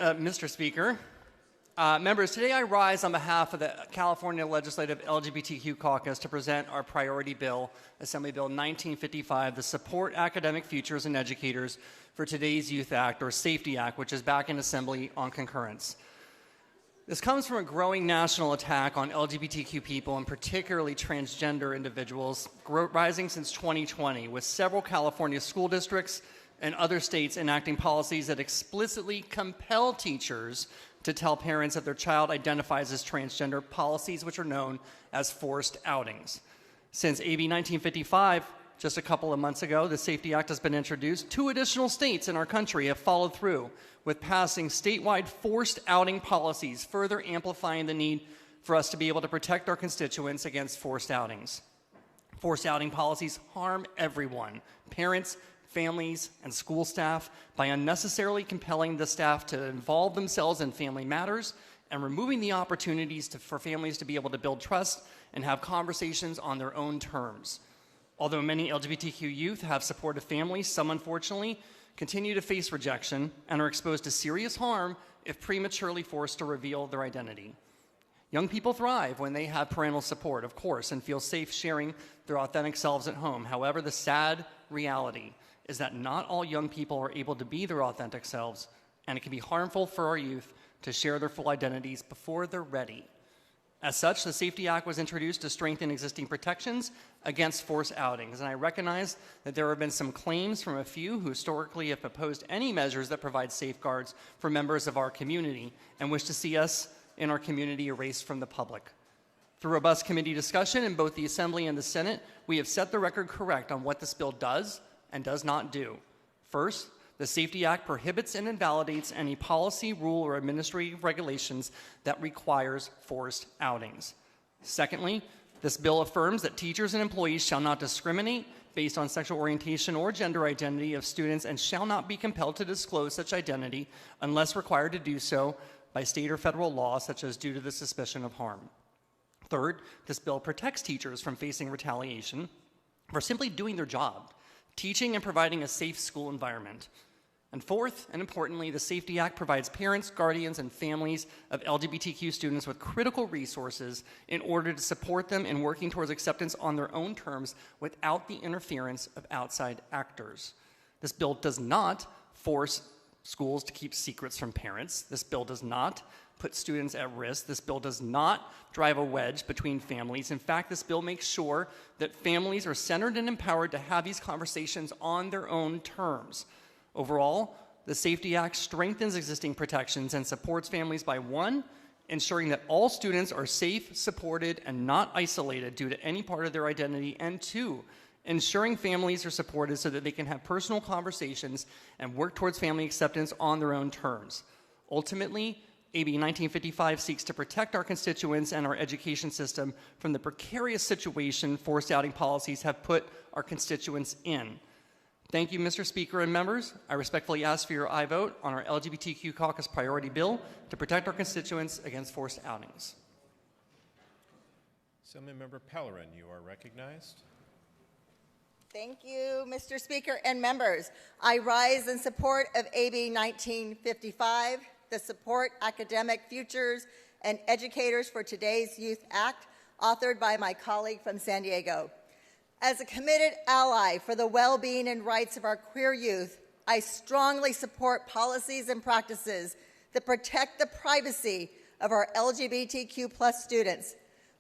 Mr. Speaker, members, today I rise on behalf of the California Legislative LGBTQ Caucus to present our priority bill, Assembly Bill 1955, the Support Academic Futures and Educators for Today's Youth Act, or SAFETY Act, which is back in Assembly on concurrence. This comes from a growing national attack on LGBTQ people, and particularly transgender individuals, rising since 2020, with several California school districts and other states enacting policies that explicitly compel teachers to tell parents that their child identifies as transgender, policies which are known as forced outings. Since AB 1955, just a couple of months ago, the SAFETY Act has been introduced. 2 additional states in our country have followed through with passing statewide forced outing policies, further amplifying the need for us to be able to protect our constituents against forced outings. Forced outing policies harm everyone, parents, families, and school staff, by unnecessarily compelling the staff to involve themselves in family matters and removing the opportunities for families to be able to build trust and have conversations on their own terms. Although many LGBTQ youth have supportive families, some unfortunately continue to face rejection and are exposed to serious harm if prematurely forced to reveal their identity. Young people thrive when they have parental support, of course, and feel safe sharing their authentic selves at home. However, the sad reality is that not all young people are able to be their authentic selves, and it can be harmful for our youth to share their full identities before they're ready. As such, the SAFETY Act was introduced to strengthen existing protections against forced outings, and I recognize that there have been some claims from a few who historically have opposed any measures that provide safeguards for members of our community and wish to see us in our community erased from the public. Through robust committee discussion in both the Assembly and the Senate, we have set the record correct on what this bill does and does not do. First, the SAFETY Act prohibits and invalidates any policy, rule, or administrative regulations that requires forced outings. Secondly, this bill affirms that teachers and employees shall not discriminate based on sexual orientation or gender identity of students and shall not be compelled to disclose such identity unless required to do so by state or federal law, such as due to the suspicion of harm. Third, this bill protects teachers from facing retaliation for simply doing their job, teaching and providing a safe school environment. And fourth, and importantly, the SAFETY Act provides parents, guardians, and families of LGBTQ students with critical resources in order to support them in working towards acceptance on their own terms without the interference of outside actors. This bill does not force schools to keep secrets from parents. This bill does not put students at risk. This bill does not drive a wedge between families. In fact, this bill makes sure that families are centered and empowered to have these conversations on their own terms. Overall, the SAFETY Act strengthens existing protections and supports families by, 1, ensuring that all students are safe, supported, and not isolated due to any part of their identity, and 2, ensuring families are supported so that they can have personal conversations and work towards family acceptance on their own terms. Ultimately, AB 1955 seeks to protect our constituents and our education system from the precarious situation forced outing policies have put our constituents in. Thank you, Mr. Speaker and members. I respectfully ask for your aye vote on our LGBTQ caucus priority bill to protect our constituents against forced outings. Assemblymember Pellerin, you are recognized. Thank you, Mr. Speaker and members. I rise in support of AB 1955, the Support Academic Futures and Educators for Today's Youth Act, authored by my colleague from San Diego. As a committed ally for the well-being and rights of our queer youth, I strongly support policies and practices that protect the privacy of our LGBTQ+ students.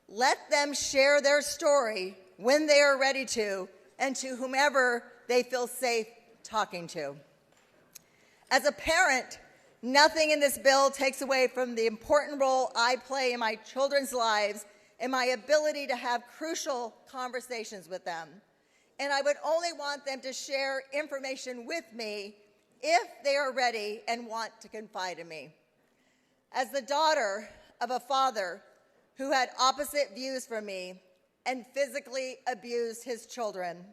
Let them share their story when they are ready to, and to whomever they feel safe talking to. As a parent, nothing in this bill takes away from the important role I play in my children's lives and my ability to have crucial conversations with them. And I would only want them to share information with me if they are ready and want to confide in me. As the daughter of a father who had opposite views from me and physically abused his children,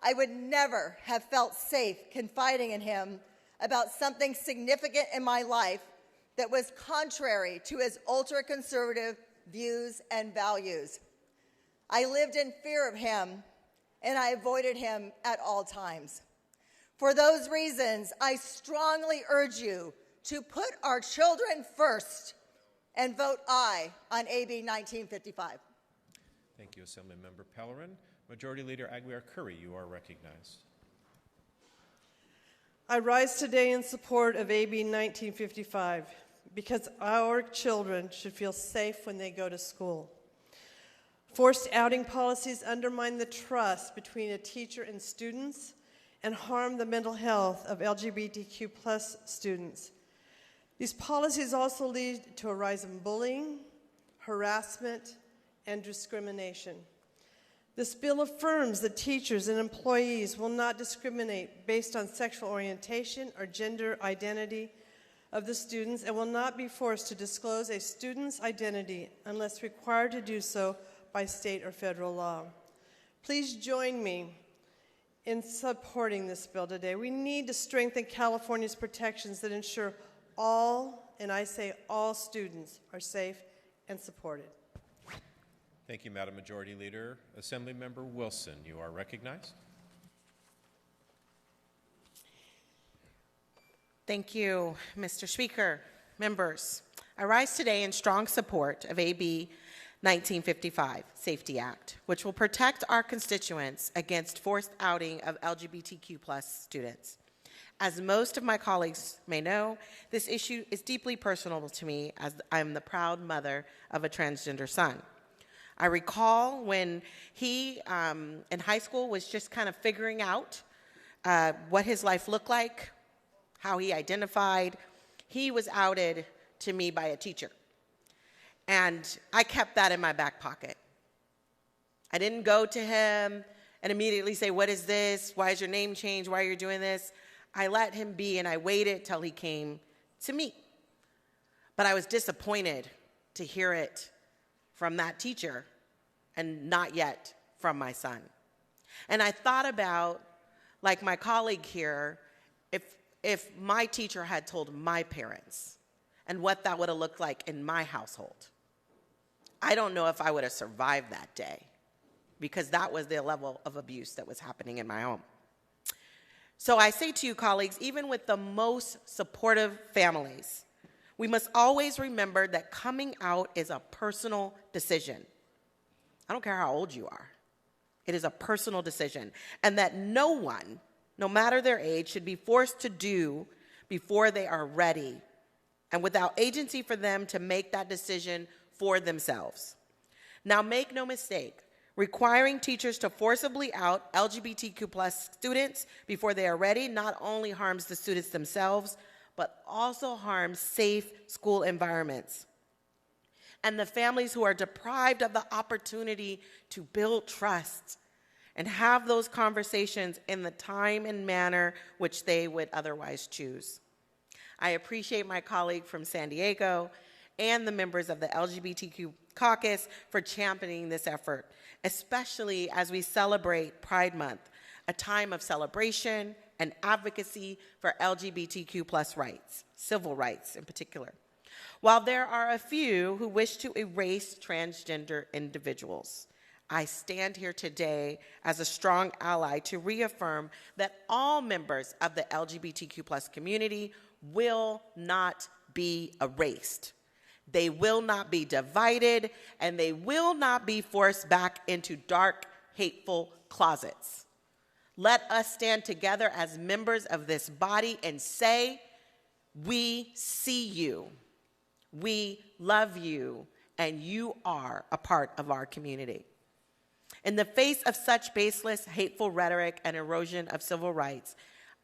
I would never have felt safe confiding in him about something significant in my life that was contrary to his ultra-conservative views and values. I lived in fear of him, and I avoided him at all times. For those reasons, I strongly urge you to put our children first and vote aye on AB 1955. Thank you, Assemblymember Pellerin. Majority Leader Aguiar-Curry, you are recognized. I rise today in support of AB 1955 because our children should feel safe when they go to school. Forced outing policies undermine the trust between a teacher and students and harm the mental health of LGBTQ plus students. These policies also lead to a rise in bullying, harassment, and discrimination. This bill affirms that teachers and employees will not discriminate based on sexual orientation or gender identity of the students and will not be forced to disclose a student's identity unless required to do so by state or federal law. Please join me in supporting this bill today. We need to strengthen California's protections that ensure all, and I say all, students are safe and supported. Thank you, Madam Majority Leader. Assemblymember Wilson, you are recognized. Thank you, Mr. Speaker. Members, I rise today in strong support of AB 1955, Safety Act, which will protect our constituents against forced outing of LGBTQ plus students. As most of my colleagues may know, this issue is deeply personal to me as I'm the proud mother of a transgender son. I recall when he, in high school, was just kind of figuring out what his life looked like, how he identified. He was outed to me by a teacher. And I kept that in my back pocket. I didn't go to him and immediately say, what is this? Why is your name changed? Why are you doing this? I let him be, and I waited till he came to me. But I was disappointed to hear it from that teacher and not yet from my son. And I thought about, like my colleague here, if my teacher had told my parents and what that would have looked like in my household. I don't know if I would have survived that day because that was the level of abuse that was happening in my home. So I say to you, colleagues, even with the most supportive families, we must always remember that coming out is a personal decision. I don't care how old you are. It is a personal decision. And that no one, no matter their age, should be forced to do before they are ready and without agency for them to make that decision for themselves. Now, make no mistake, requiring teachers to forcibly out LGBTQ plus students before they are ready not only harms the students themselves, but also harms safe school environments and the families who are deprived of the opportunity to build trust and have those conversations in the time and manner which they would otherwise choose. I appreciate my colleague from San Diego and the members of the LGBTQ caucus for championing this effort, especially as we celebrate Pride Month, a time of celebration and advocacy for LGBTQ plus rights, civil rights in particular. While there are a few who wish to erase transgender individuals, I stand here today as a strong ally to reaffirm that all members of the LGBTQ plus community will not be erased. They will not be divided, and they will not be forced back into dark, hateful closets. Let us stand together as members of this body and say, we see you, we love you, and you are a part of our community. In the face of such baseless, hateful rhetoric and erosion of civil rights,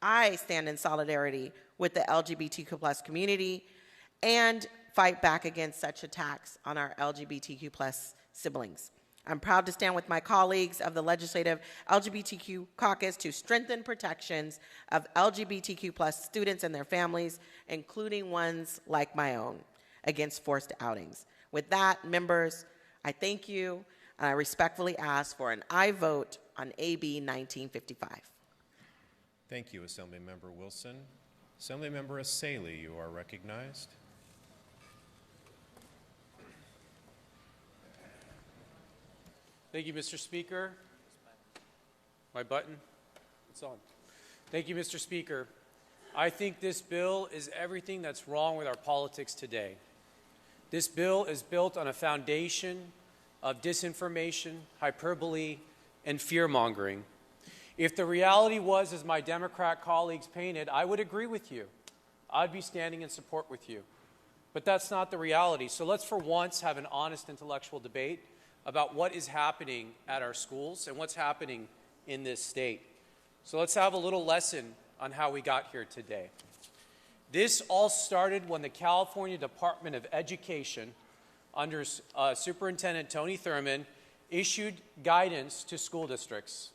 I stand in solidarity with the LGBTQ plus community and fight back against such attacks on our LGBTQ plus siblings. I'm proud to stand with my colleagues of the Legislative LGBTQ Caucus to strengthen protections of LGBTQ plus students and their families, including ones like my own, against forced outings. With that, members, I thank you, and I respectfully ask for an aye vote on AB 1955. Thank you, Assemblymember Wilson. Assemblymember Assaili, you are recognized. Thank you, Mr. Speaker. My button, it's on. Thank you, Mr. Speaker. I think this bill is everything that's wrong with our politics today. This bill is built on a foundation of disinformation, hyperbole, and fear-mongering. If the reality was, as my Democrat colleagues painted, I would agree with you. I'd be standing in support with you. But that's not the reality. So let's for once have an honest intellectual debate about what is happening at our schools and what's happening in this state. So let's have a little lesson on how we got here today. This all started when the California Department of Education, under Superintendent Tony Thurmond, issued guidance to school districts.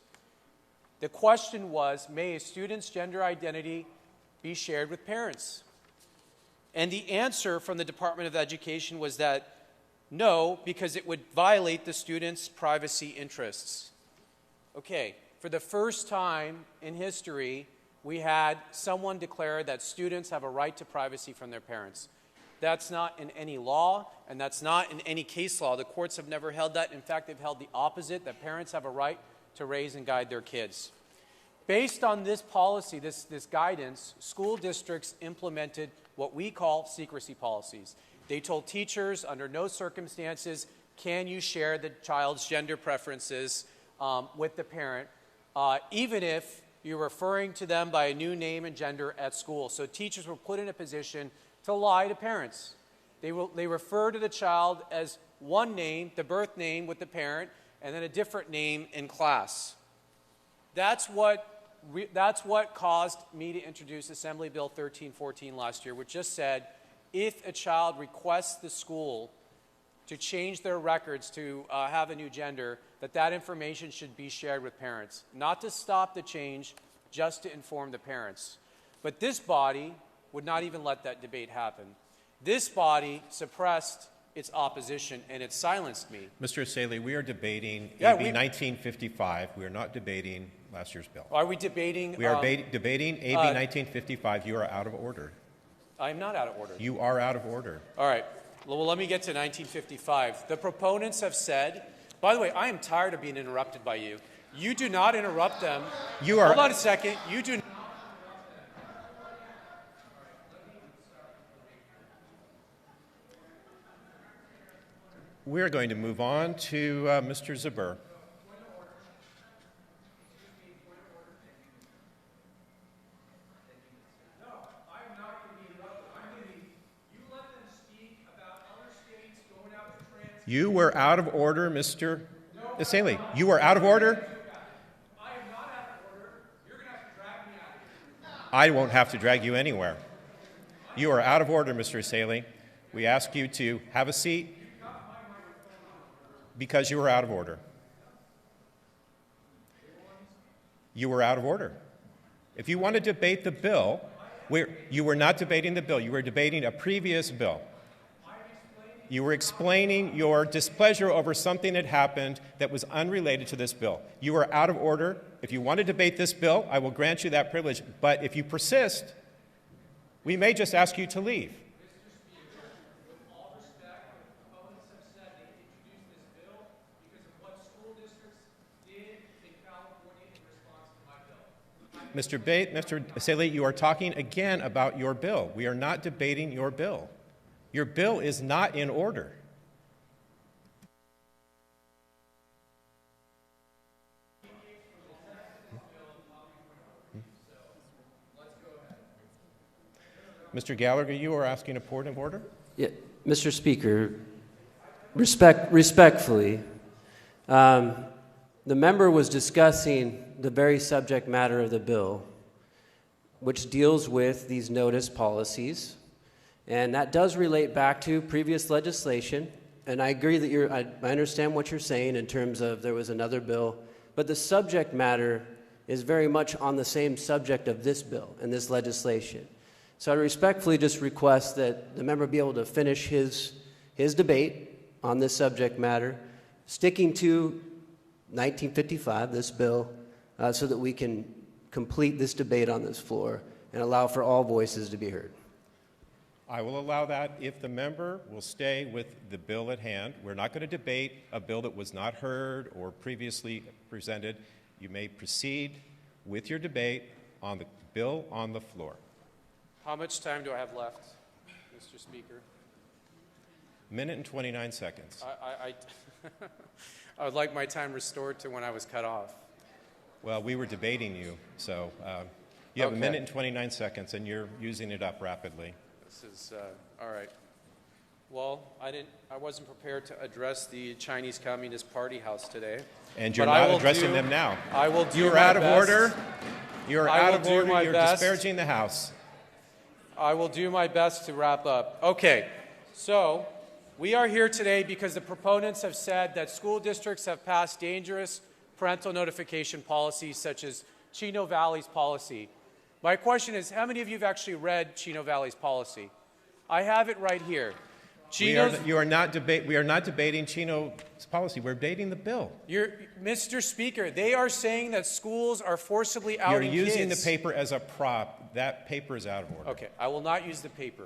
The question was, may a student's gender identity be shared with parents? And the answer from the Department of Education was that no, because it would violate the student's privacy interests. Okay, for the first time in history, we had someone declare that students have a right to privacy from their parents. That's not in any law, and that's not in any case law. The courts have never held that. In fact, they've held the opposite, that parents have a right to raise and guide their kids. Based on this policy, this guidance, school districts implemented what we call secrecy policies. They told teachers, under no circumstances can you share the child's gender preferences with the parent, even if you're referring to them by a new name and gender at school. So teachers were put in a position to lie to parents. They refer to the child as one name, the birth name with the parent, and then a different name in class. That's what caused me to introduce Assembly Bill 1314 last year, which just said if a child requests the school to change their records to have a new gender, that information should be shared with parents. Not to stop the change, just to inform the parents. But this body would not even let that debate happen. This body suppressed its opposition, and it silenced me. Mr. Saley, we are debating AB 1955. We are not debating last year's bill. Are we debating? We are debating AB 1955. You are out of order. I am not out of order. You are out of order. All right. Well, let me get to 1955. The proponents have said, by the way, I am tired of being interrupted by you. You do not interrupt them. You are. Hold on a second. You do not. We're going to move on to Mr. Zuber. You were out of order, Mr. Saley. You are out of order? I am not out of order. You're going to have to drag me out of here. I won't have to drag you anywhere. You are out of order, Mr. Saley. We ask you to have a seat because you were out of order. You were out of order. If you want to debate the bill, you were not debating the bill. You were debating a previous bill. You were explaining your displeasure over something that happened that was unrelated to this bill. You are out of order. If you want to debate this bill, I will grant you that privilege. But if you persist, we may just ask you to leave. Mr. Speaker, with all respect, the proponents have said they introduced this bill because of what school districts did in California in response to my bill. Mr. Saley, you are talking again about your bill. We are not debating your bill. Your bill is not in order. Mr. Gallagher, you are asking a point of order? Yeah, Mr. Speaker, respectfully, the member was discussing the very subject matter of the bill, which deals with these notice policies. And that does relate back to previous legislation. And I agree that I understand what you're saying in terms of there was another bill. But the subject matter is very much on the same subject of this bill and this legislation. So I respectfully just request that the member be able to finish his debate on this subject matter, sticking to 1955, this bill, so that we can complete this debate on this floor and allow for all voices to be heard. I will allow that if the member will stay with the bill at hand. We're not going to debate a bill that was not heard or previously presented. You may proceed with your debate on the bill on the floor. How much time do I have left, Mr. Speaker? Minute and 29 seconds. I would like my time restored to when I was cut off. Well, we were debating you, so you have Okay. a minute and 29 seconds, and you're using it up rapidly. This is all right. Well, I wasn't prepared to address the Chinese Communist Party house today. And you're But I not will addressing do- them now. I will do You're my out of best. order. You're I out will of do order. my You're best. disparaging the House. I will do my best to wrap up. Okay, so we are here today because the proponents have said that school districts have passed dangerous parental notification policies such as Chino Valley's policy. My question is, how many of you have actually read Chino Valley's policy? I have it right here. We are not debating Chino's policy. We're debating the bill. Mr. Speaker, they are saying that schools are forcibly You're outing using kids. the paper as a prop. That paper is out of order. Okay, I will not use the paper.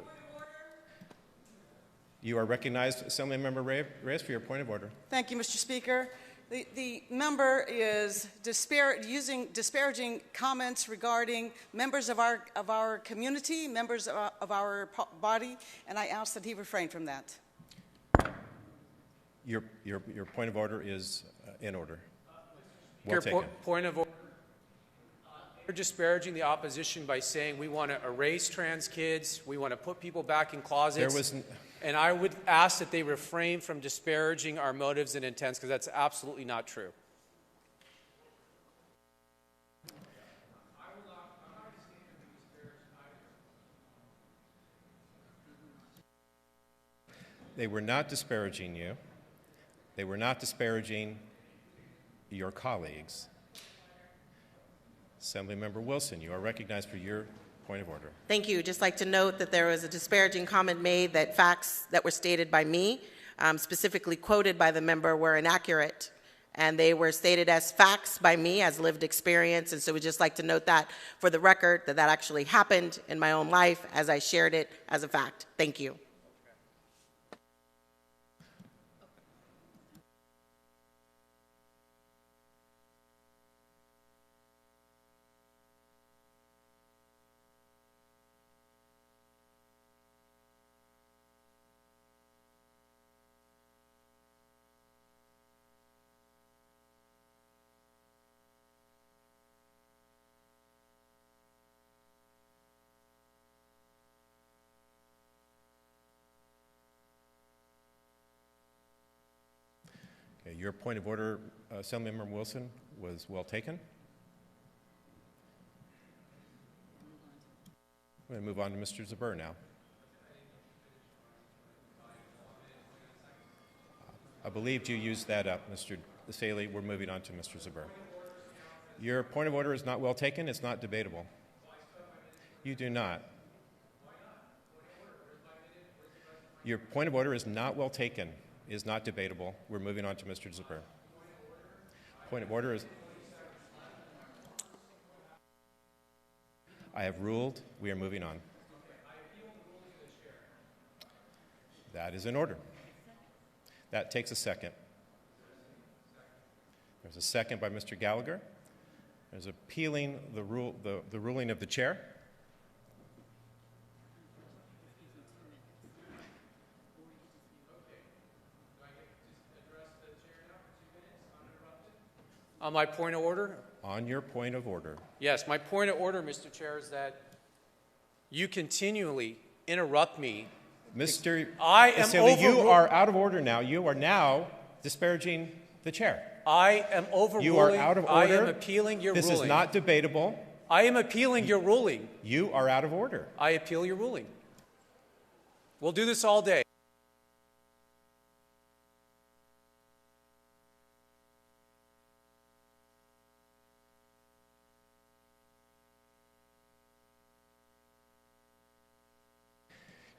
You are recognized, Assemblymember Reyes, for your point of order. Thank you, Mr. Speaker. The member is using disparaging comments regarding members of our community, members of our body, and I ask that he refrain from that. Your point of order is in order. Well Your taken. point of order. You're disparaging the opposition by saying we want to erase trans kids, we want to put people back in closets. And I would ask that they refrain from disparaging our motives and intents, because that's absolutely not true. They were not disparaging you. They were not disparaging your colleagues. Assemblymember Wilson, you are recognized for your point of order. Thank you. Just like to note that there was a disparaging comment made that facts that were stated by me, specifically quoted by the member, were inaccurate. And they were stated as facts by me, as lived experience. And so we'd just like to note that for the record, that actually happened in my own life as I shared it as a fact. Thank you. Okay, your point of order, Assemblymember Wilson, was well taken. I'm going to move on to Mr. Zuber now. I believed you used that up, Mr. Saley. We're moving on to Mr. Zuber. Your point of order is not well taken. It's not debatable. You do not. Your point of order is not well taken. Is not debatable. We're moving on to Mr. Zuber. Point of order is... I have ruled. We are moving on. That is in order. That takes a second. There's a second by Mr. Gallagher. There's appealing the ruling of the chair. On my point of order? On your point of order. Yes, my point of order, Mr. Chair, is that you continually interrupt me. Mr. I am Asili, you are out of order now. You are now disparaging the chair. I am overruling. You are out of order. I am appealing your ruling. This is not debatable. I am appealing your ruling. You are out of order. I appeal your ruling. We'll do this all day.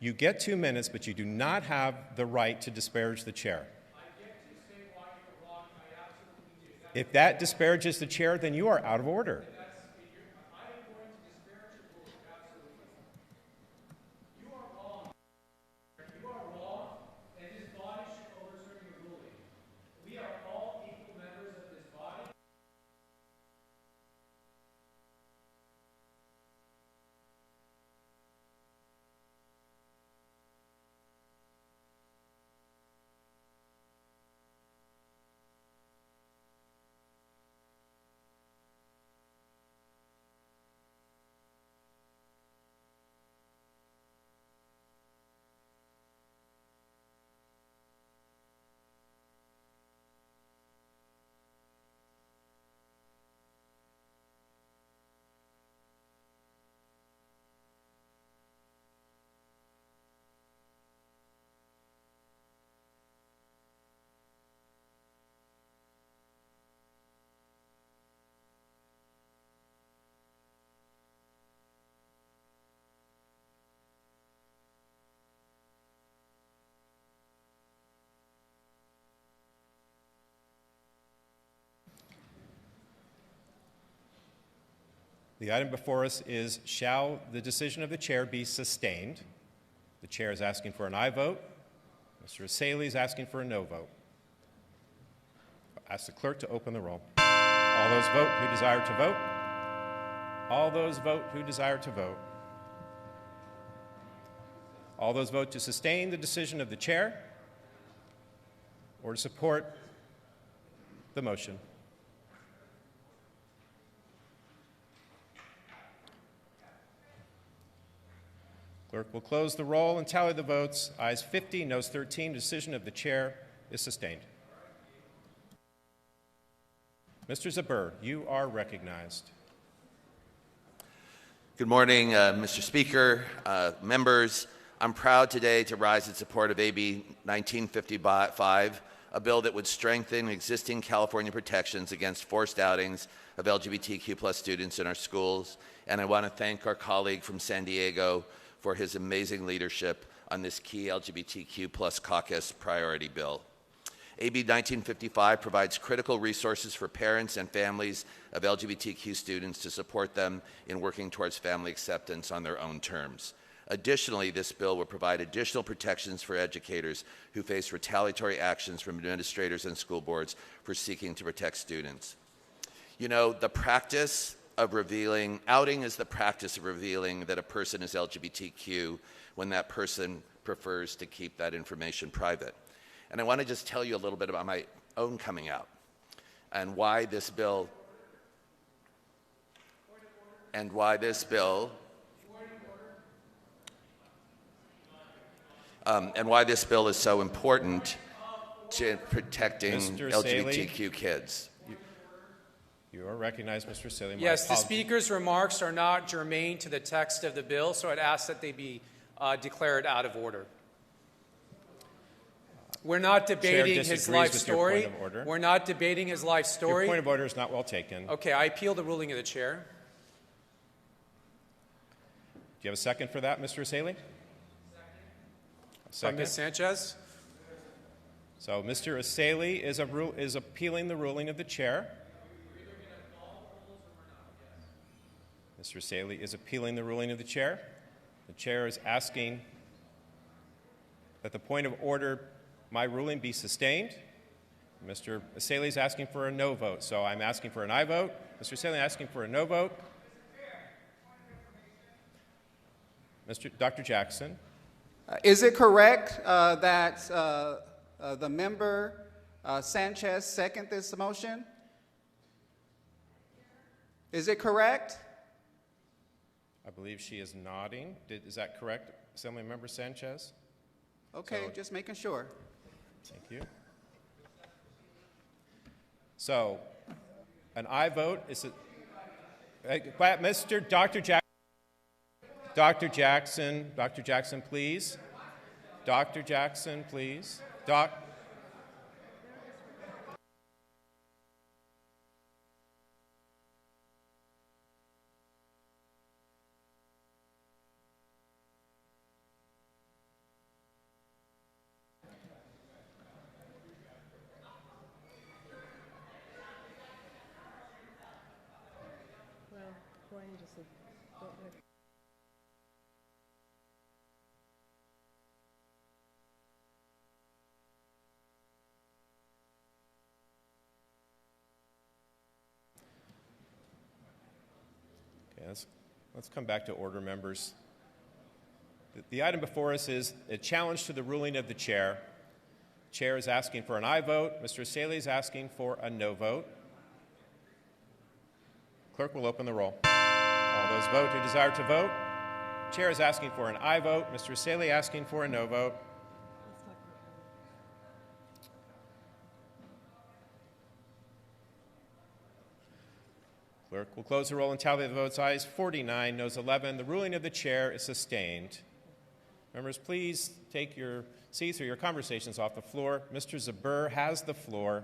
You get 2 minutes, but you do not have the right to disparage the chair. I get to say why you're wrong. I absolutely do. If that disparages the chair, then you are out of order. I am going to disparage your ruling. Absolutely. You are wrong. You are wrong, and this body should overturn your ruling. We are all equal members of this body. The item before us is, shall the decision of the chair be sustained? The chair is asking for an aye vote. Mr. Asaley is asking for a no vote. I'll ask the clerk to open the roll. All those vote who desire to vote. All those vote who desire to vote. All those vote to sustain the decision of the chair or to support the motion. Clerk will close the roll and tally the votes. Ayes 50, noes 13. Decision of the chair is sustained. Mr. Zabur, you are recognized. Good morning, Mr. Speaker, members. I'm proud today to rise in support of AB 1955, a bill that would strengthen existing California protections against forced outings of LGBTQ+ students in our schools. And I want to thank our colleague from San Diego for his amazing leadership on this key LGBTQ+ caucus priority bill. AB 1955 provides critical resources for parents and families of LGBTQ students to support them in working towards family acceptance on their own terms. Additionally, this bill will provide additional protections for educators who face retaliatory actions from administrators and school boards for seeking to protect students. You know, the practice of outing is the practice of revealing that a person is LGBTQ when that person prefers to keep that information private. And I want to just tell you a little bit about my own coming out and why this bill is so important to protecting LGBTQ kids. You are recognized, Mr. Asaley. Yes, the Speaker's remarks are not germane to the text of the bill, so I'd ask that they be declared out of order. We're not debating his life story. We're not debating his life story. Your point of order is not well taken. Okay, I appeal the ruling of the chair. Do you have a second for that, Mr. Asaley? From Ms. Sanchez. So Mr. Asaley is appealing the ruling of the chair. Mr. Asaley is appealing the ruling of the chair. The chair is asking that the point of order, my ruling, be sustained. Mr. Asaley is asking for a no vote, so I'm asking for an aye vote. Mr. Asaley asking for a no vote. Dr. Jackson. Is it correct that the member Sanchez seconded this motion? Is it correct? I believe she is nodding. Is that correct, Assemblymember Sanchez? Okay, just making sure. Thank you. So, an aye vote is Mr. Dr. Jackson. Dr. Jackson, please. Dr. Jackson, please. Let's come back to order, members. The item before us is a challenge to the ruling of the chair. The chair is asking for an aye vote. Mr. Asaley is asking for a no vote. Clerk will open the roll. All those vote who desire to vote. The chair is asking for an aye vote. Mr. Asaley asking for a no vote. Clerk will close the roll and tally the votes. Ayes 49, noes 11. The ruling of the chair is sustained. Members, please take your seats or your conversations off the floor. Mr. Zabur has the floor.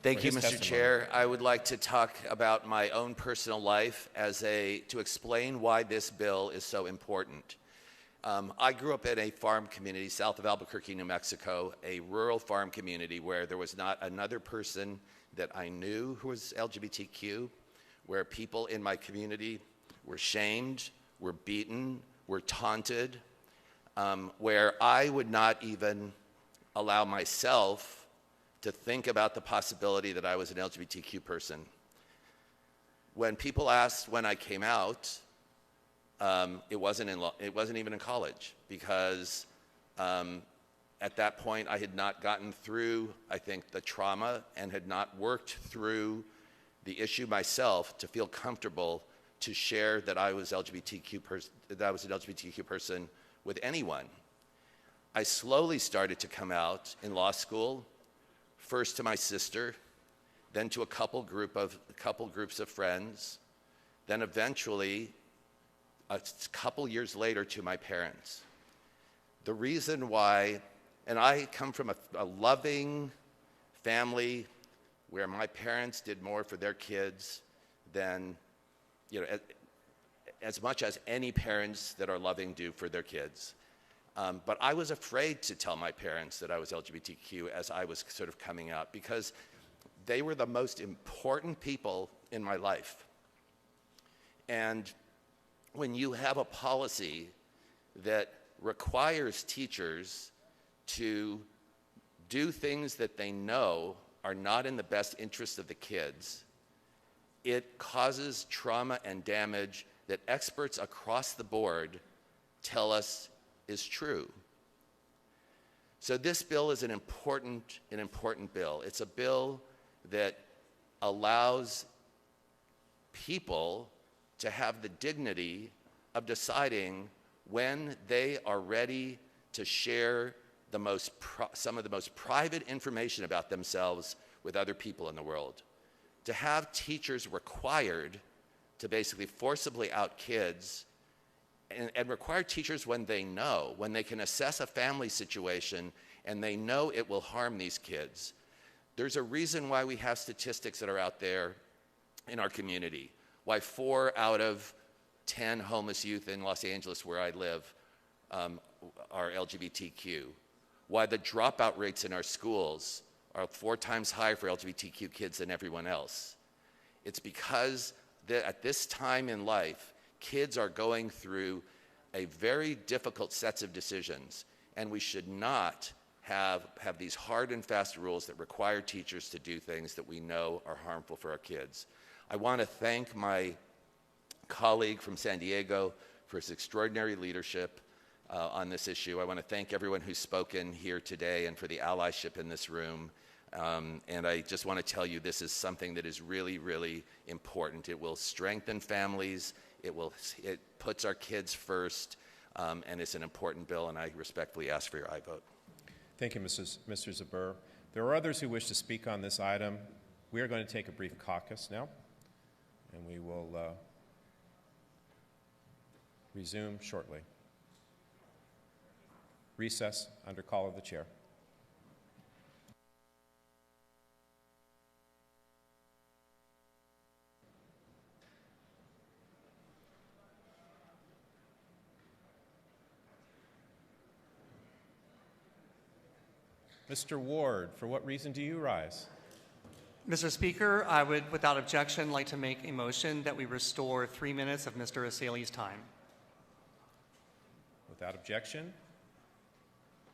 Thank you, Mr. Chair. I would like to talk about my own personal life to explain why this bill is so important. I grew up in a farm community south of Albuquerque, New Mexico, a rural farm community where there was not another person that I knew who was LGBTQ where people in my community were shamed, were beaten, were taunted, where I would not even allow myself to think about the possibility that I was an LGBTQ person. When people asked when I came out, it wasn't even in college, because at that point I had not gotten through, I think, the trauma and had not worked through the issue myself to feel comfortable to share that I was an LGBTQ person with anyone. I slowly started to come out in law school, first to my sister, then to a couple groups of friends, then eventually, a couple years later, to my parents. The reason why, and I come from a loving family where my parents did more for their kids than, as much as any parents that are loving do for their kids. But I was afraid to tell my parents that I was LGBTQ as I was sort of coming out, because they were the most important people in my life. And when you have a policy that requires teachers to do things that they know are not in the best interest of the kids, it causes trauma and damage that experts across the board tell us is true. So this bill is an important bill. It's a bill that allows people to have the dignity of deciding when they are ready to share some of the most private information about themselves with other people in the world. To have teachers required to basically forcibly out kids, and require teachers when they can assess a family situation and they know it will harm these kids. There's a reason why we have statistics that are out there in our community, why 4 out of 10 homeless youth in Los Angeles, where I live, are LGBTQ, why the dropout rates in our schools are 4 times higher for LGBTQ kids than everyone else. It's because at this time in life, kids are going through a very difficult sets of decisions, and we should not have these hard and fast rules that require teachers to do things that we know are harmful for our kids. I want to thank my colleague from San Diego for his extraordinary leadership on this issue. I want to thank everyone who's spoken here today and for the allyship in this room. And I just want to tell you, this is something that is really, really important. It will strengthen families. It puts our kids first, and it's an important bill, and I respectfully ask for your aye vote. Thank you, Mr. Zabur. There are others who wish to speak on this item. We are going to take a brief caucus now, and we will resume shortly. Recess under call of the chair. Mr. Ward, for what reason do you rise? Mr. Speaker, I would, without objection, like to make a motion that we restore 3 minutes of Mr. Asali's time. Without objection,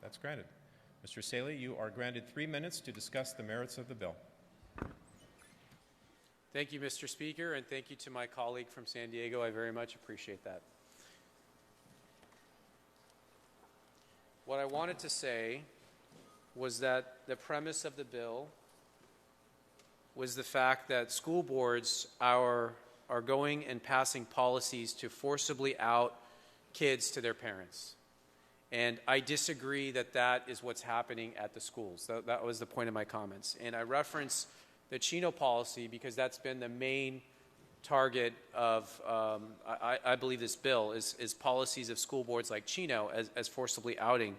that's granted. Mr. Asali, you are granted 3 minutes to discuss the merits of the bill. Thank you, Mr. Speaker, and thank you to my colleague from San Diego. I very much appreciate that. What I wanted to say was that the premise of the bill was the fact that school boards are going and passing policies to forcibly out kids to their parents. And I disagree that that is what's happening at the schools. That was the point of my comments. And I reference the Chino policy because that's been the main target of, I believe this bill, is policies of school boards like Chino as forcibly outing.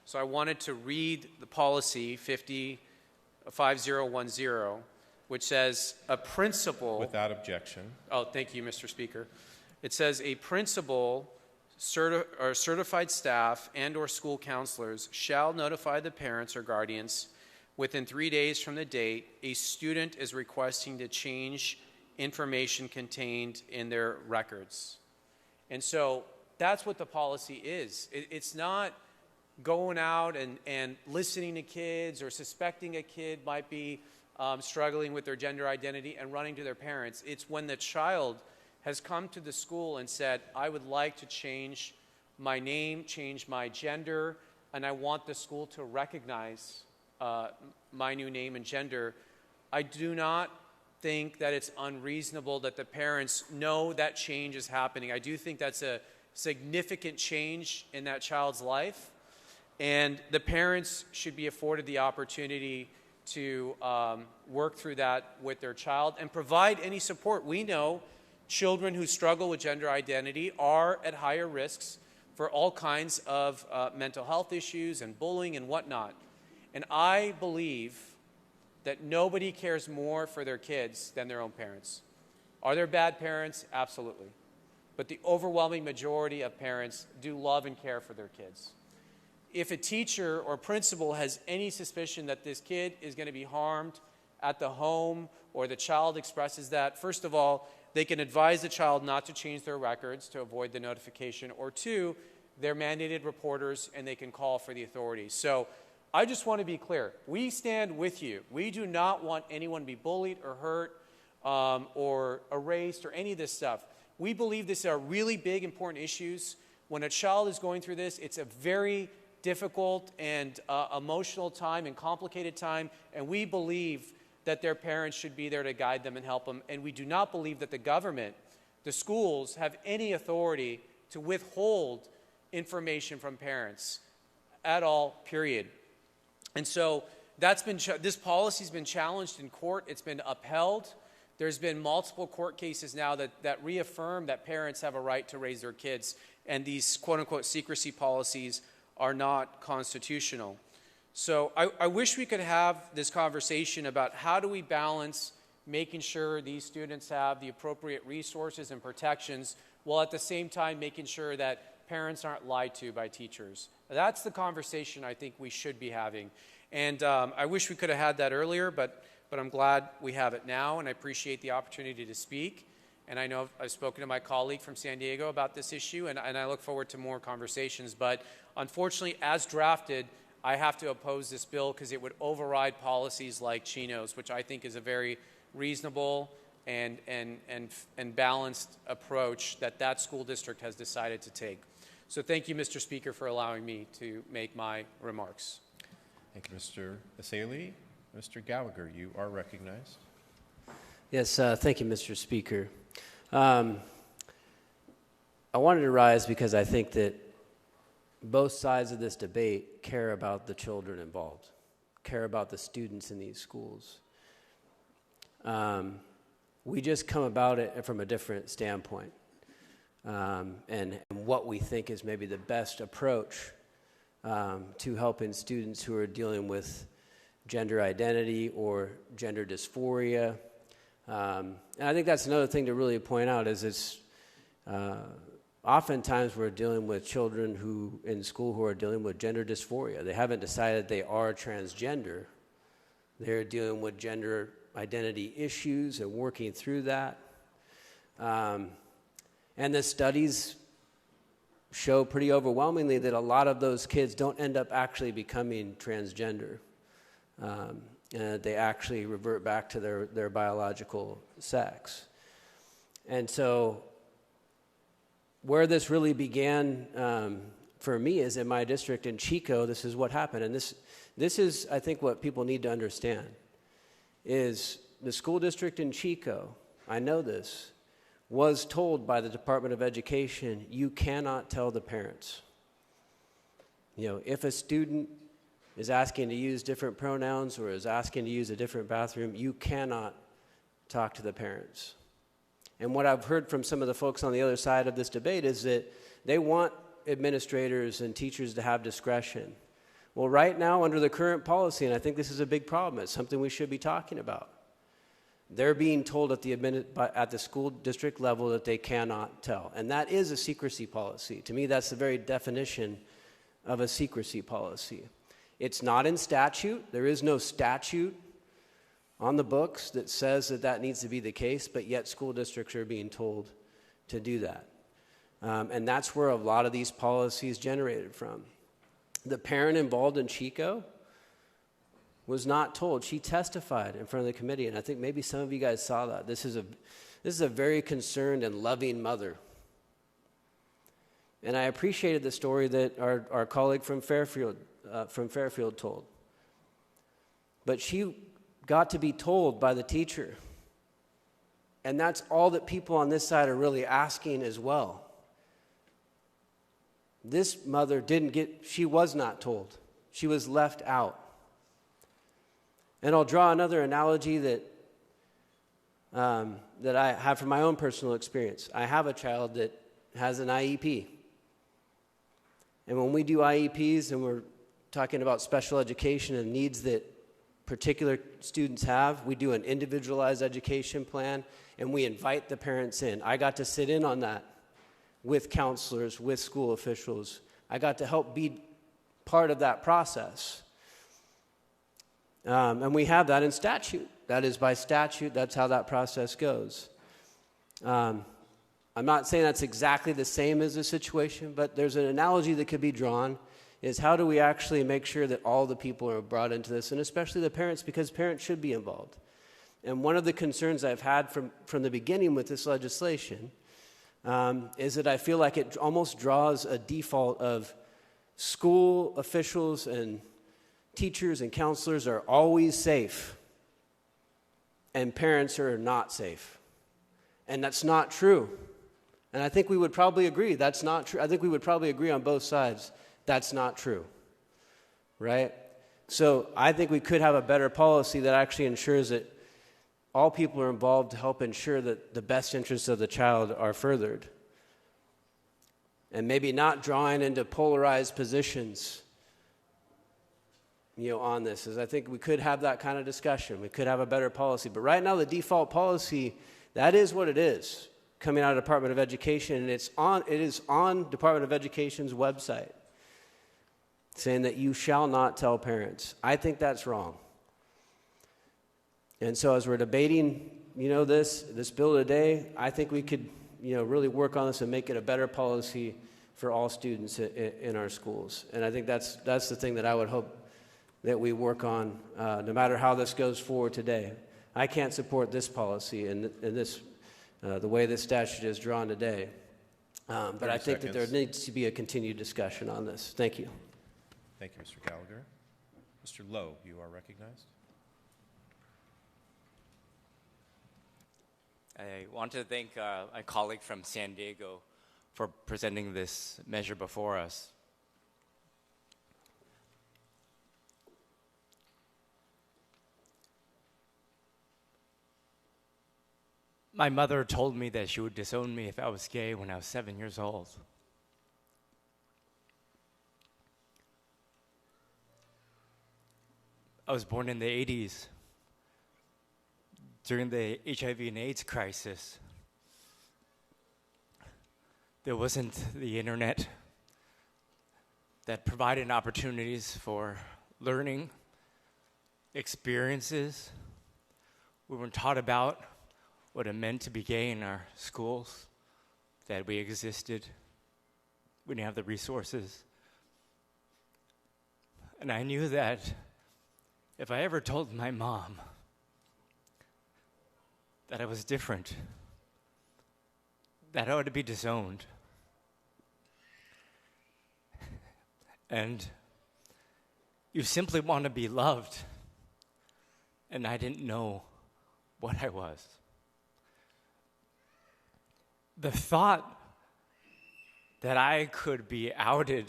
So I wanted to read the policy 5010, which says a principal. Without objection. Oh, thank you, Mr. Speaker. It says a principal or certified staff and or school counselors shall notify the parents or guardians within 3 days from the date a student is requesting to change information contained in their records. And so that's what the policy is. It's not going out and listening to kids or suspecting a kid might be struggling with their gender identity and running to their parents. It's when the child has come to the school and said, I would like to change my name, change my gender, and I want the school to recognize my new name and gender. I do not think that it's unreasonable that the parents know that change is happening. I do think that's a significant change in that child's life, and the parents should be afforded the opportunity to work through that with their child and provide any support. We know children who struggle with gender identity are at higher risks for all kinds of mental health issues and bullying and whatnot. And I believe that nobody cares more for their kids than their own parents. Are there bad parents? Absolutely. But the overwhelming majority of parents do love and care for their kids. If a teacher or principal has any suspicion that this kid is going to be harmed at the home, or the child expresses that, first of all, they can advise the child not to change their records to avoid the notification, or two, they're mandated reporters and they can call for the authorities. So I just want to be clear. We stand with you. We do not want anyone to be bullied or hurt or erased or any of this stuff. We believe these are really big, important issues. When a child is going through this, it's a very difficult and emotional time and complicated time, and we believe that their parents should be there to guide them and help them. And we do not believe that the government, the schools, have any authority to withhold information from parents at all, period. And so this policy's been challenged in court. It's been upheld. There's been multiple court cases now that reaffirm that parents have a right to raise their kids, and these quote-unquote secrecy policies are not constitutional. So I wish we could have this conversation about how do we balance making sure these students have the appropriate resources and protections while at the same time making sure that parents aren't lied to by teachers. That's the conversation I think we should be having. And I wish we could have had that earlier, but I'm glad we have it now, and I appreciate the opportunity to speak. And I know I've spoken to my colleague from San Diego about this issue, and I look forward to more conversations. But unfortunately, as drafted, I have to oppose this bill because it would override policies like Chino's, which I think is a very reasonable and balanced approach that school district has decided to take. So thank you, Mr. Speaker, for allowing me to make my remarks. Thank you, Mr. Asali. Mr. Gallagher, you are recognized. Yes, thank you, Mr. Speaker. I wanted to rise because I think that both sides of this debate care about the children involved, care about the students in these schools. We just come about it from a different standpoint, and what we think is maybe the best approach to helping students who are dealing with gender identity or gender dysphoria. And I think that's another thing to really point out is it's oftentimes we're dealing with children who in school who are dealing with gender dysphoria. They haven't decided they are transgender. They're dealing with gender identity issues and working through that. And the studies show pretty overwhelmingly that a lot of those kids don't end up actually becoming transgender. And they actually revert back to their biological sex. And so where this really began for me is in my district in Chico. This is what happened. And this is, I think, what people need to understand is the school district in Chico, I know this, was told by the Department of Education, you cannot tell the parents. You know, if a student is asking to use different pronouns or is asking to use a different bathroom, you cannot talk to the parents. And what I've heard from some of the folks on the other side of this debate is that they want administrators and teachers to have discretion. Well, right now, under the current policy, and I think this is a big problem, it's something we should be talking about, they're being told at the school district level that they cannot tell. And that is a secrecy policy. To me, that's the very definition of a secrecy policy. It's not in statute. There is no statute on the books that says that that needs to be the case, but yet school districts are being told to do that. And that's where a lot of these policies generated from. The parent involved in Chico was not told. She testified in front of the committee, and I think maybe some of you guys saw that. This is a very concerned and loving mother. And I appreciated the story that our colleague from Fairfield told. But she got to be told by the teacher. And that's all that people on this side are really asking as well. This mother she was not told. She was left out. And I'll draw another analogy that I have from my own personal experience. I have a child that has an IEP. And when we do IEPs and we're talking about special education and needs that particular students have, we do an individualized education plan and we invite the parents in. I got to sit in on that with counselors, with school officials. I got to help be part of that process. And we have that in statute. That is by statute, that's how that process goes. I'm not saying that's exactly the same as the situation, but there's an analogy that could be drawn, is how do we actually make sure that all the people are brought into this, and especially the parents, because parents should be involved. And one of the concerns I've had from the beginning with this legislation is that I feel like it almost draws a default of school officials and teachers and counselors are always safe, and parents are not safe. And that's not true. And I think we would probably agree that's not true. I think we would probably agree on both sides that's not true, right? So I think we could have a better policy that actually ensures that all people are involved to help ensure that the best interests of the child are furthered. And maybe not drawing into polarized positions, on this, is I think we could have that kind of discussion. We could have a better policy. But right now, the default policy, that is what it is, coming out of Department of Education, and it is on Department of Education's website, saying that you shall not tell parents. I think that's wrong. And so as we're debating, this bill today, I think we could, really work on this and make it a better policy for all students in our schools. And I think that's the thing that I would hope that we work on, no matter how this goes forward today. I can't support this policy and this, the way this statute is drawn today. But I think that there needs to be a continued discussion on this. Thank you. Thank you, Mr. Gallagher. Mr. Lowe, you are recognized. I want to thank my colleague from San Diego for presenting this measure before us. My mother told me that she would disown me if I was gay when I was 7 years old. I was born in the 80s, during the HIV and AIDS crisis. There wasn't the internet that provided opportunities for learning, experiences. We weren't taught about what it meant to be gay in our schools, that we existed. We didn't have the resources. And I knew that if I ever told my mom that I was different, that I would be disowned. And you simply want to be loved. And I didn't know what I was. The thought that I could be outed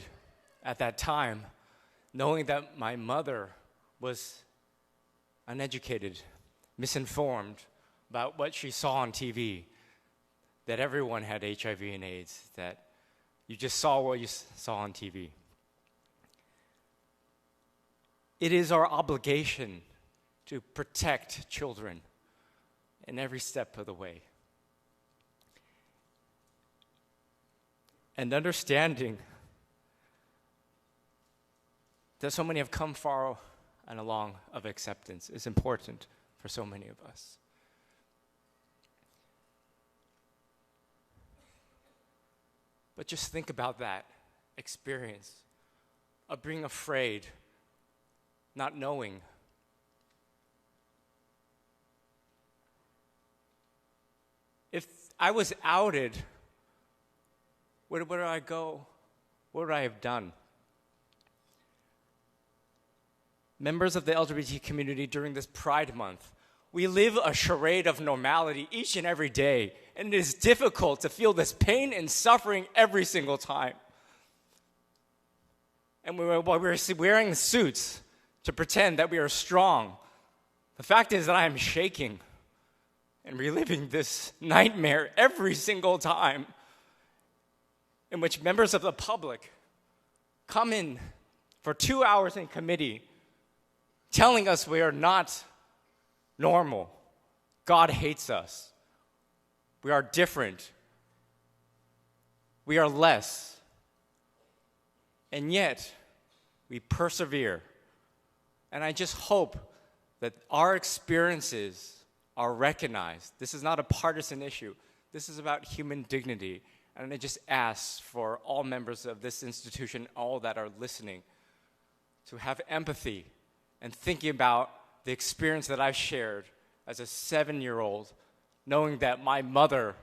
at that time, knowing that my mother was uneducated, misinformed about what she saw on TV, that everyone had HIV and AIDS, that you just saw what you saw on TV. It is our obligation to protect children in every step of the way. And understanding that so many have come far and along of acceptance is important for so many of us. But just think about that experience of being afraid, not knowing. If I was outed, where would I go? What would I have done? Members of the LGBT community during this Pride Month, we live a charade of normality each and every day, and it is difficult to feel this pain and suffering every single time. And we're wearing suits to pretend that we are strong. The fact is that I am shaking and reliving this nightmare every single time, in which members of the public come in for 2 hours in committee telling us we are not normal. God hates us. We are different. We are less. And yet, we persevere. And I just hope that our experiences are recognized. This is not a partisan issue. This is about human dignity. And I just ask for all members of this institution, all that are listening, to have empathy and thinking about the experience that I've shared as a 7-year-old, knowing that my mother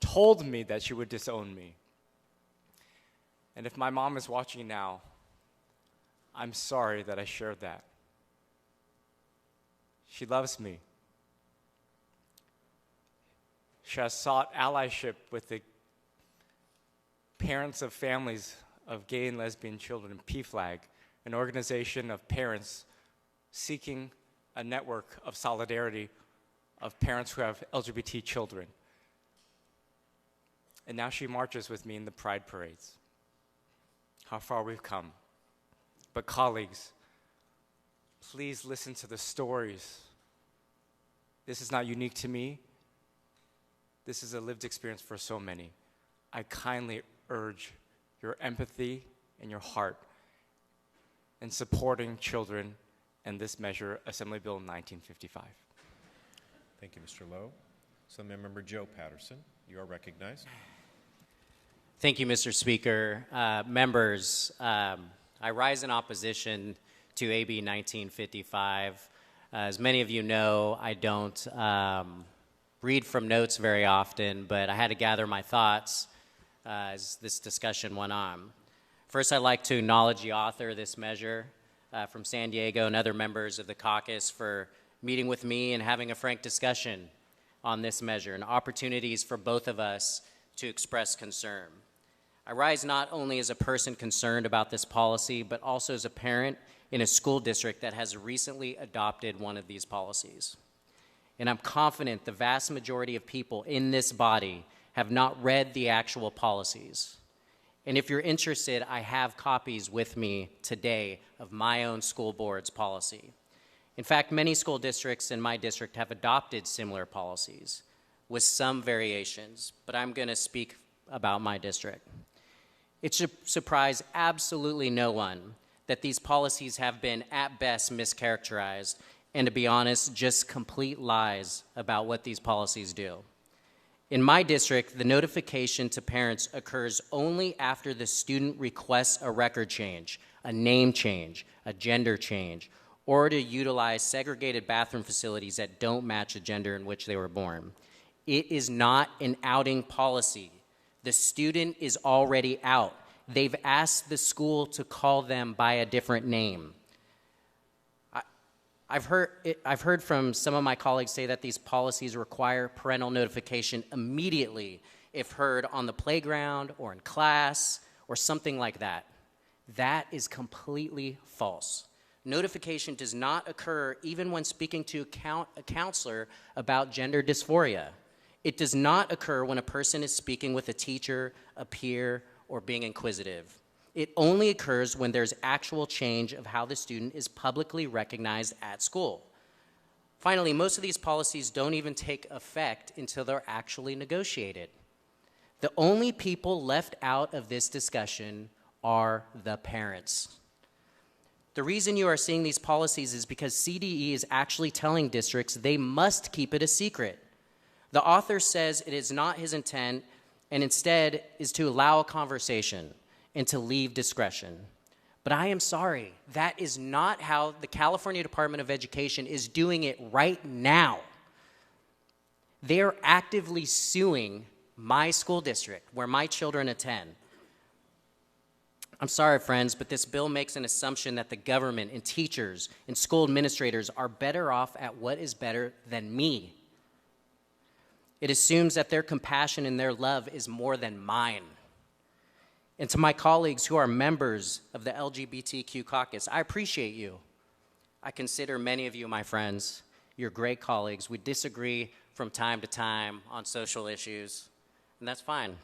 told me that she would disown me. And if my mom is watching now, I'm sorry that I shared that. She loves me. She has sought allyship with the parents of families of gay and lesbian children, PFLAG, an organization of parents seeking a network of solidarity of parents who have LGBT children. And now she marches with me in the Pride parades. How far we've come. But colleagues, please listen to the stories. This is not unique to me. This is a lived experience for so many. I kindly urge your empathy and your heart in supporting children and this measure, Assembly Bill 1955. Thank you, Mr. Lowe. Member Joe Patterson, you are recognized. Thank you, Mr. Speaker. Members, I rise in opposition to AB 1955. As many of you know, I don't read from notes very often, but I had to gather my thoughts as this discussion went on. First, I'd like to acknowledge the author of this measure from San Diego and other members of the caucus for meeting with me and having a frank discussion on this measure and opportunities for both of us to express concern. I rise not only as a person concerned about this policy, but also as a parent in a school district that has recently adopted one of these policies. And I'm confident the vast majority of people in this body have not read the actual policies. And if you're interested, I have copies with me today of my own school board's policy. In fact, many school districts in my district have adopted similar policies with some variations, but I'm going to speak about my district. It should surprise absolutely no one that these policies have been, at best, mischaracterized, and to be honest, just complete lies about what these policies do. In my district, the notification to parents occurs only after the student requests a record change, a name change, a gender change, or to utilize segregated bathroom facilities that don't match the gender in which they were born. It is not an outing policy. The student is already out. They've asked the school to call them by a different name. I've heard from some of my colleagues say that these policies require parental notification immediately if heard on the playground or in class or something like that. That is completely false. Notification does not occur even when speaking to a counselor about gender dysphoria. It does not occur when a person is speaking with a teacher, a peer, or being inquisitive. It only occurs when there's actual change of how the student is publicly recognized at school. Finally, most of these policies don't even take effect until they're actually negotiated. The only people left out of this discussion are the parents. The reason you are seeing these policies is because CDE is actually telling districts they must keep it a secret. The author says it is not his intent and instead is to allow a conversation and to leave discretion. But I am sorry, that is not how the California Department of Education is doing it right now. They are actively suing my school district where my children attend. I'm sorry, friends, but this bill makes an assumption that the government and teachers and school administrators are better off at what is better than me. It assumes that their compassion and their love is more than mine. And to my colleagues who are members of the LGBTQ caucus, I appreciate you. I consider many of you my friends. You're great colleagues. We disagree from time to time on social issues, and that's fine.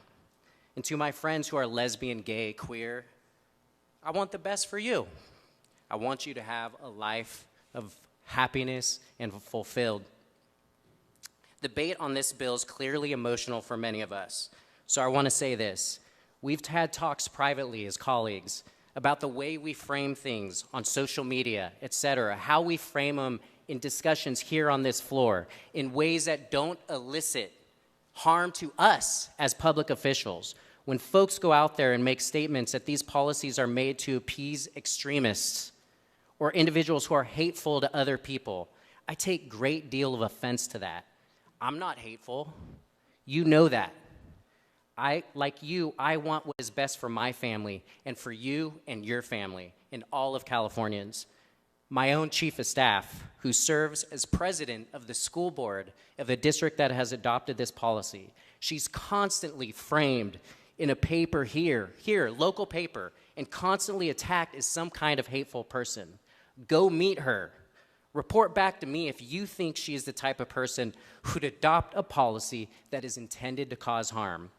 And to my friends who are lesbian, gay, queer, I want the best for you. I want you to have a life of happiness and fulfilled. The debate on this bill is clearly emotional for many of us. So I want to say this. We've had talks privately as colleagues about the way we frame things on social media, etc., how we frame them in discussions here on this floor in ways that don't elicit harm to us as public officials. When folks go out there and make statements that these policies are made to appease extremists or individuals who are hateful to other people, I take great deal of offense to that. I'm not hateful. You know that. Like you, I want what is best for my family and for you and your family and all of Californians. My own chief of staff, who serves as president of the school board of the district that has adopted this policy, she's constantly framed in a paper here, local paper, and constantly attacked as some kind of hateful person. Go meet her. Report back to me if you think she is the type of person who'd adopt a policy that is intended to cause harm.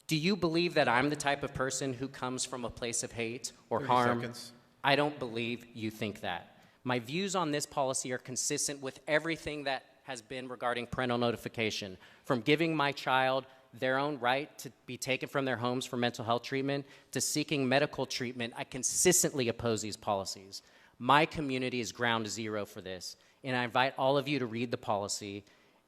Do you believe that I'm the type of person who comes from a place of hate or 30 harm? seconds. I don't believe you think that. My views on this policy are consistent with everything that has been regarding parental notification, from giving my child their own right to be taken from their homes for mental health treatment to seeking medical treatment. I consistently oppose these policies. My community is ground zero for this, and I invite all of you to read the policy.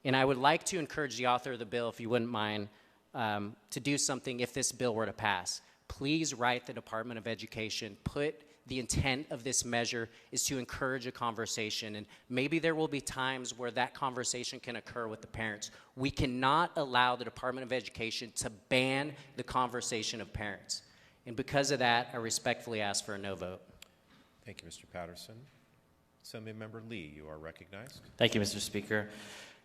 And I would like to encourage the author of the bill, if you wouldn't mind, to do something if this bill were to pass. Please write the Department of Education, put the intent of this measure is to encourage a conversation, and maybe there will be times where that conversation can occur with the parents. We cannot allow the Department of Education to ban the conversation of parents. And because of that, I respectfully ask for a no vote. Thank you, Mr. Patterson. Assemblymember Lee, you are recognized. Thank you, Mr. Speaker.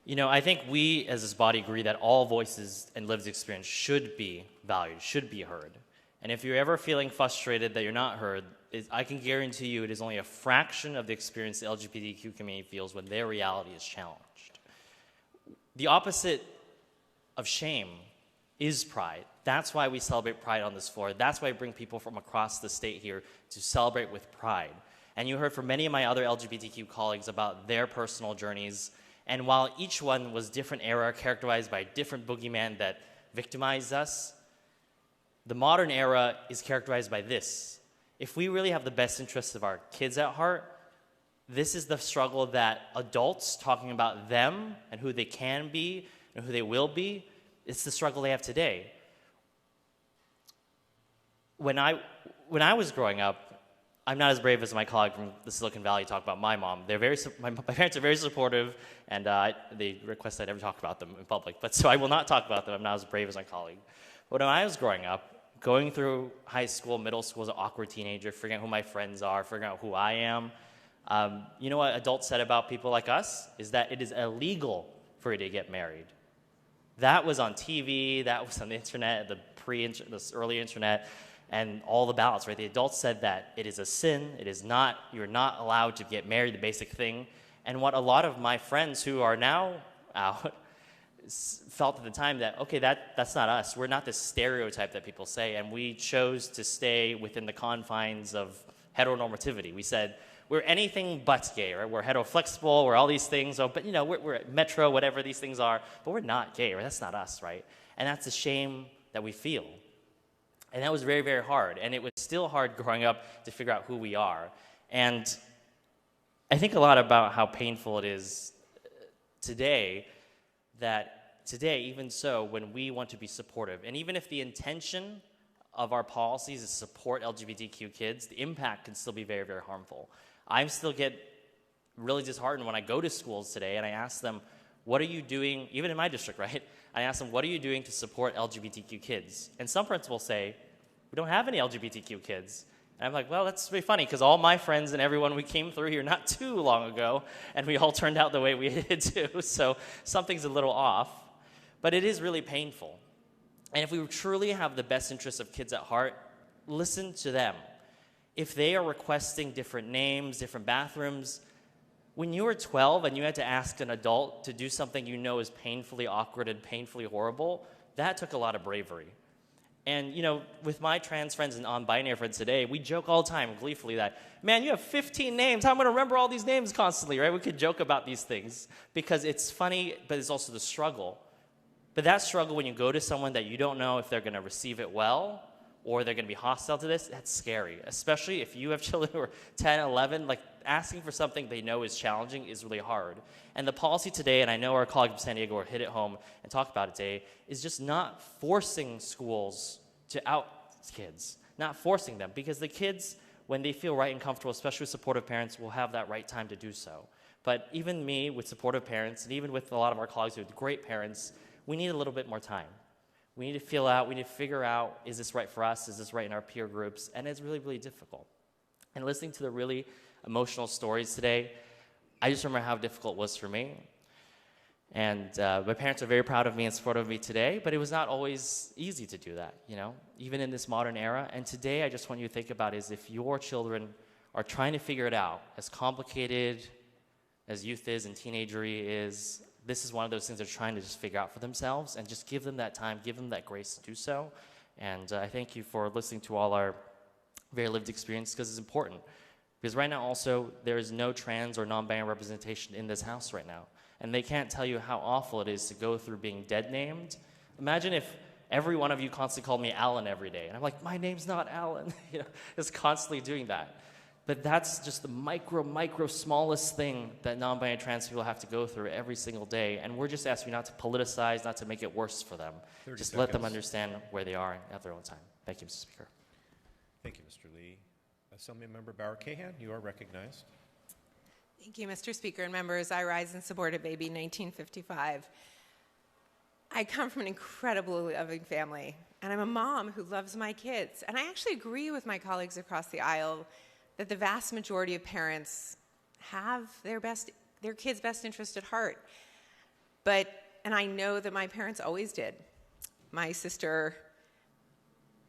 You know, I think we as this body agree that all voices and lived experience should be valued, should be heard. And if you're ever feeling frustrated that you're not heard, I can guarantee you it is only a fraction of the experience the LGBTQ community feels when their reality is challenged. The opposite of shame is pride. That's why we celebrate pride on this floor. That's why I bring people from across the state here to celebrate with pride. And you heard from many of my other LGBTQ colleagues about their personal journeys. And while each one was different era characterized by different boogeyman that victimized us, the modern era is characterized by this. If we really have the best interests of our kids at heart, this is the struggle that adults talking about them and who they can be and who they will be, it's the struggle they have today. When I was growing up, I'm not as brave as my colleague from the Silicon Valley talked about my mom. My parents are very supportive, and they request I never talk about them in public. But so I will not talk about them. I'm not as brave as my colleague. But when I was growing up, going through high school, middle school as an awkward teenager, figuring out who my friends are, figuring out who I am, you know what adults said about people like us? Is that it is illegal for you to get married. That was on TV, that was on the internet, the early internet, and all the ballots, right? The adults said that it is a sin, you're not allowed to get married, the basic thing. And what a lot of my friends who are now out felt at the time that, okay, that's not us. We're not this stereotype that people say, and we chose to stay within the confines of heteronormativity. We said, we're anything but gay, right? We're heteroflexible, we're all these things, but you know, we're metro, whatever these things are, but we're not gay, right? That's not us, right? And that's the shame that we feel. And that was very, very hard, and it was still hard growing up to figure out who we are. And I think a lot about how painful it is today, that today, even so, when we want to be supportive, and even if the intention of our policies is support LGBTQ kids, the impact can still be very, very harmful. I still get really disheartened when I go to schools today and I ask them, what are you doing, even in my district, right? I ask them, what are you doing to support LGBTQ kids? And some principals say, we don't have any LGBTQ kids. And I'm like, well, that's really funny, because all my friends and everyone, we came through here not too long ago, and we all turned out the way we did too, so something's a little off. But it is really painful. And if we truly have the best interests of kids at heart, listen to them. If they are requesting different names, different bathrooms, when you were 12 and you had to ask an adult to do something you know is painfully awkward and painfully horrible, that took a lot of bravery. And, you know, with my trans friends and non-binary friends today, we joke all the time gleefully that, man, you have 15 names. How am I going to remember all these names constantly, right? We could joke about these things because it's funny, but it's also the struggle. But that struggle, when you go to someone that you don't know if they're going to receive it well or they're going to be hostile to this, that's scary. Especially if you have children who are 10, 11, like asking for something they know is challenging is really hard. And the policy today, and I know our colleague from San Diego will hit it home and talk about it today, is just not forcing schools to out kids, not forcing them, because the kids, when they feel right and comfortable, especially with supportive parents, will have that right time to do so. But even me, with supportive parents, and even with a lot of our colleagues with great parents, we need a little bit more time. We need to feel out, we need to figure out, is this right for us? Is this right in our peer groups? And it's really, really difficult. And listening to the really emotional stories today, I just remember how difficult it was for me. And my parents are very proud of me and supportive of me today, but it was not always easy to do that, you know, even in this modern era. And today, I just want you to think about is if your children are trying to figure it out, as complicated as youth is and teenagery is, this is one of those things they're trying to just figure out for themselves, and just give them that time, give them that grace to do so. And I thank you for listening to all our very lived experience, because it's important. Because right now also, there is no trans or non-binary representation in this house right now. And they can't tell you how awful it is to go through being dead named. Imagine if every one of you constantly called me Alan every day. And I'm like, my name's not Alan. You know, it's constantly doing that. But that's just the micro, smallest thing that non-binary trans people have to go through every single day. And we're just asking you not to politicize, not to make it worse for them. Just let them understand where they are at their own time. Thank you, Mr. Speaker. Thank you, Mr. Lee. Assemblymember Bauer-Cahan, you are recognized. Thank you, Mr. Speaker and members. I rise in support of AB 1955. I come from an incredibly loving family, and I'm a mom who loves my kids. And I actually agree with my colleagues across the aisle that the vast majority of parents have their kids' best interest at heart. And I know that my parents always did. My sister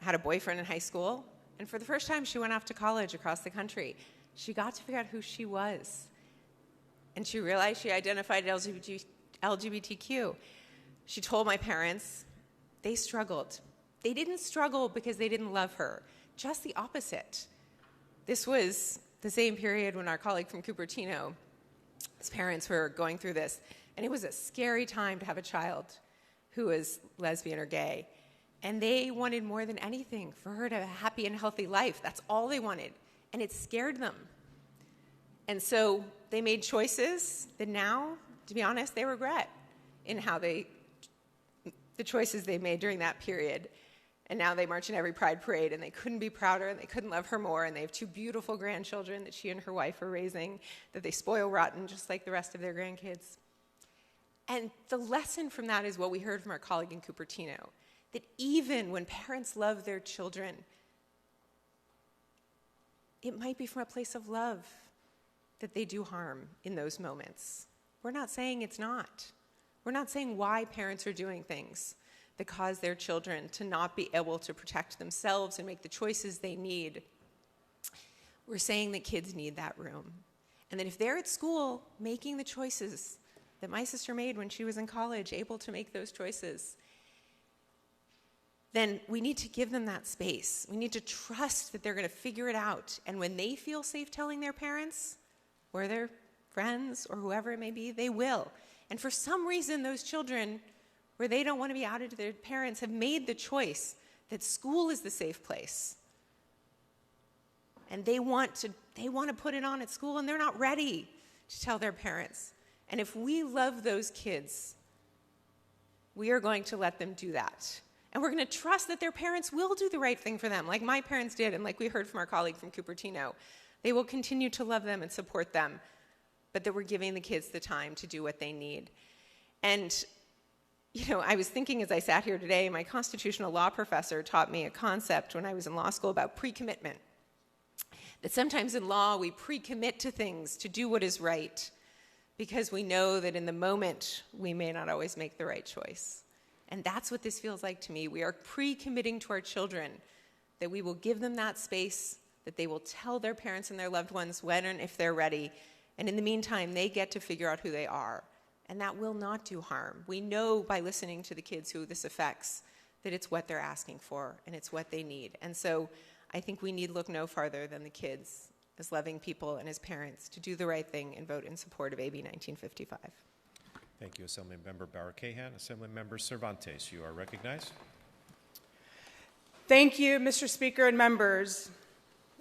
had a boyfriend in high school, and for the first time, she went off to college across the country. She got to figure out who she was. And she realized she identified LGBTQ. She told my parents they struggled. They didn't struggle because they didn't love her, just the opposite. This was the same period when our colleague from Cupertino, his parents were going through this, and it was a scary time to have a child who was lesbian or gay. And they wanted more than anything for her to have a happy and healthy life. That's all they wanted, and it scared them. And so they made choices that now, to be honest, they regret in how the choices they made during that period. And now they march in every pride parade, and they couldn't be prouder, and they couldn't love her more, and they have 2 beautiful grandchildren that she and her wife are raising, that they spoil rotten just like the rest of their grandkids. And the lesson from that is what we heard from our colleague in Cupertino, that even when parents love their children, it might be from a place of love that they do harm in those moments. We're not saying it's not. We're not saying why parents are doing things that cause their children to not be able to protect themselves and make the choices they need. We're saying that kids need that room. And that if they're at school making the choices that my sister made when she was in college, able to make those choices, then we need to give them that space. We need to trust that they're going to figure it out. And when they feel safe telling their parents, or their friends, or whoever it may be, they will. And for some reason, those children, where they don't want to be outed to their parents, have made the choice that school is the safe place. and they want to put it on at school, and they're not ready to tell their parents. And if we love those kids, we are going to let them do that. And we're going to trust that their parents will do the right thing for them, like my parents did, and like we heard from our colleague from Cupertino. They will continue to love them and support them, but that we're giving the kids the time to do what they need. And, you know, I was thinking as I sat here today, my constitutional law professor taught me a concept when I was in law school about pre-commitment. That sometimes in law we pre-commit to things to do what is right because we know that in the moment we may not always make the right choice. And that's what this feels like to me. We are pre-committing to our children that we will give them that space, that they will tell their parents and their loved ones when and if they're ready. And in the meantime, they get to figure out who they are. And that will not do harm. We know by listening to the kids who this affects that it's what they're asking for and it's what they need. And so I think we need look no farther than the kids as loving people and as parents to do the right thing and vote in support of AB 1955. Thank you, Assemblymember Bauer-Kahan. Assemblymember Cervantes, you are recognized. Thank you, Mr. Speaker and members.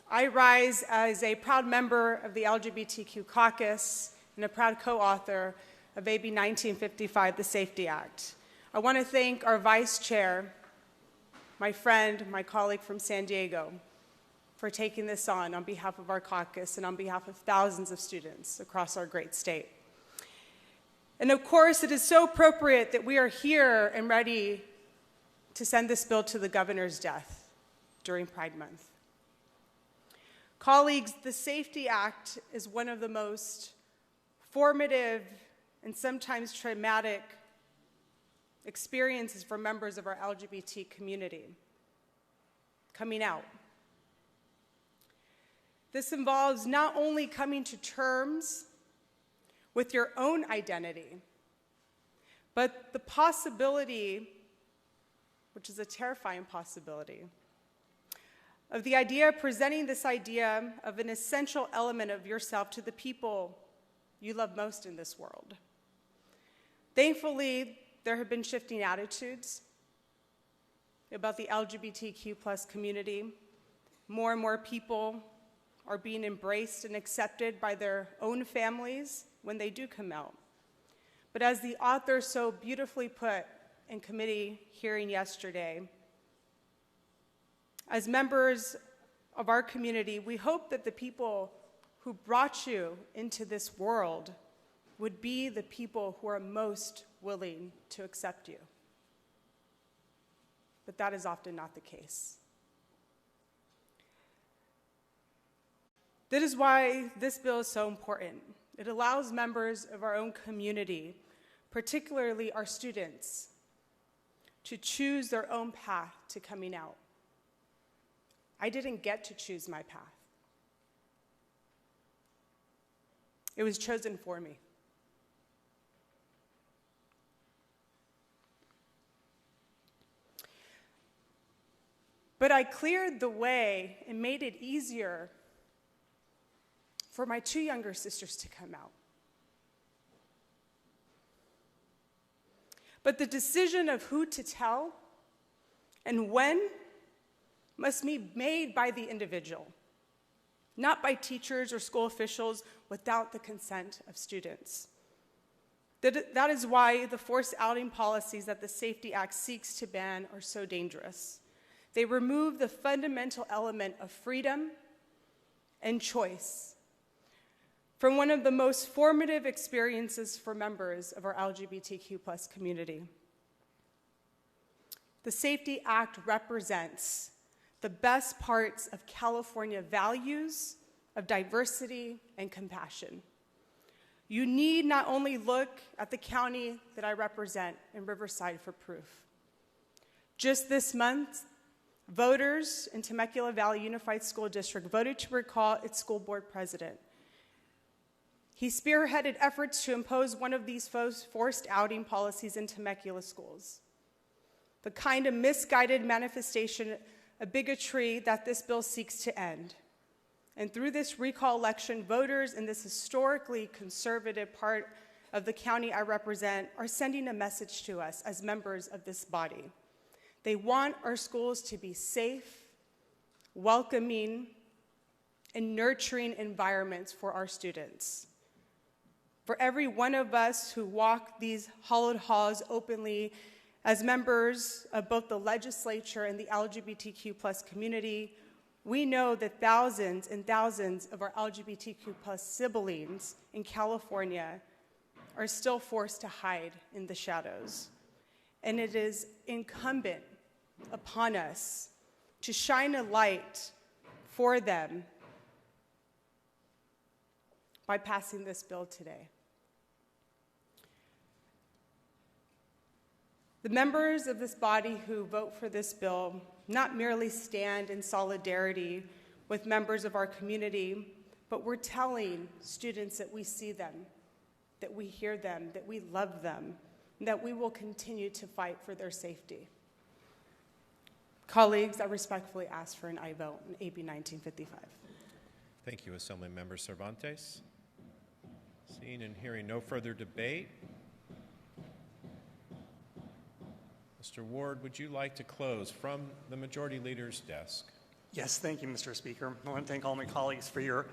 I rise as a proud member of the LGBTQ caucus and a proud co-author of AB 1955, the Safety Act. I want to thank our Vice Chair, my friend, my colleague from San Diego, for taking this on behalf of our caucus and on behalf of thousands of students across our great state. And of course, it is so appropriate that we are here and ready to send this bill to the governor's desk during Pride Month. Colleagues, the Safety Act is one of the most formative and sometimes traumatic experiences for members of our LGBT community. Coming out. This involves not only coming to terms with your own identity, but the possibility, which is a terrifying possibility, of the idea of presenting this idea of an essential element of yourself to the people you love most in this world. Thankfully, there have been shifting attitudes about the LGBTQ plus community. More and more people are being embraced and accepted by their own families when they do come out. But as the author so beautifully put in committee hearing yesterday, as members of our community, we hope that the people who brought you into this world would be the people who are most willing to accept you. But that is often not the case. That is why this bill is so important. It allows members of our own community, particularly our students, to choose their own path to coming out. I didn't get to choose my path. It was chosen for me. But I cleared the way and made it easier for my two younger sisters to come out. But the decision of who to tell and when must be made by the individual, not by teachers or school officials without the consent of students. That is why the forced outing policies that the Safety Act seeks to ban are so dangerous. They remove the fundamental element of freedom and choice from one of the most formative experiences for members of our LGBTQ plus community. The Safety Act represents the best parts of California values of diversity and compassion. You need not only look at the county that I represent in Riverside for proof. Just this month, voters in Temecula Valley Unified School District voted to recall its school board president. He spearheaded efforts to impose one of these forced outing policies in Temecula schools. The kind of misguided manifestation of bigotry that this bill seeks to end. And through this recall election, voters in this historically conservative part of the county I represent are sending a message to us as members of this body. They want our schools to be safe, welcoming, and nurturing environments for our students. For every one of us who walk these hallowed halls openly as members of both the legislature and the LGBTQ plus community, we know that thousands and thousands of our LGBTQ plus siblings in California are still forced to hide in the shadows. And it is incumbent upon us to shine a light for them by passing this bill today. The members of this body who vote for this bill not merely stand in solidarity with members of our community, but we're telling students that we see them, that we hear them, that we love them, and that we will continue to fight for their safety. Colleagues, I respectfully ask for an aye vote on AB 1955. Thank you, Assemblymember Cervantes. Seeing and hearing no further debate, Mr. Ward, would you like to close from the Majority Leader's desk? Yes, thank you, Mr. Speaker. I want to thank all my colleagues for your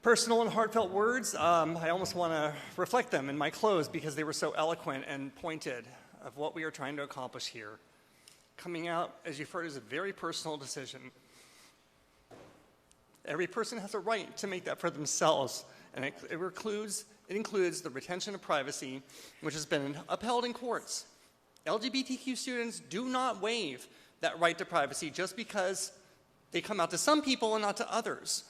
personal and heartfelt words. I almost want to reflect them in my close because they were so eloquent and pointed of what we are trying to accomplish here. Coming out, as you've heard, is a very personal decision. Every person has a right to make that for themselves, and it includes the retention of privacy, which has been upheld in courts. LGBTQ students do not waive that right to privacy just because they come out to some people and not to others.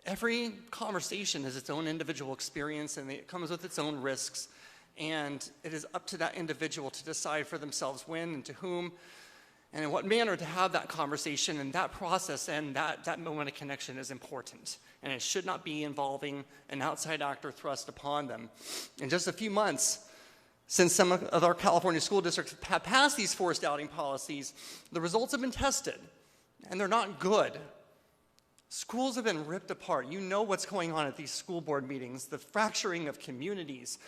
Every conversation is its own individual experience, and it comes with its own risks, and it is up to that individual to decide for themselves when and to whom and in what manner to have that conversation, and that process and that moment of connection is important, and it should not be involving an outside actor thrust upon them. In just a few months, since some of our California school districts have passed these forced outing policies, the results have been tested, and they're not good. Schools have been ripped apart. You know what's going on at these school board meetings, the fracturing of communities.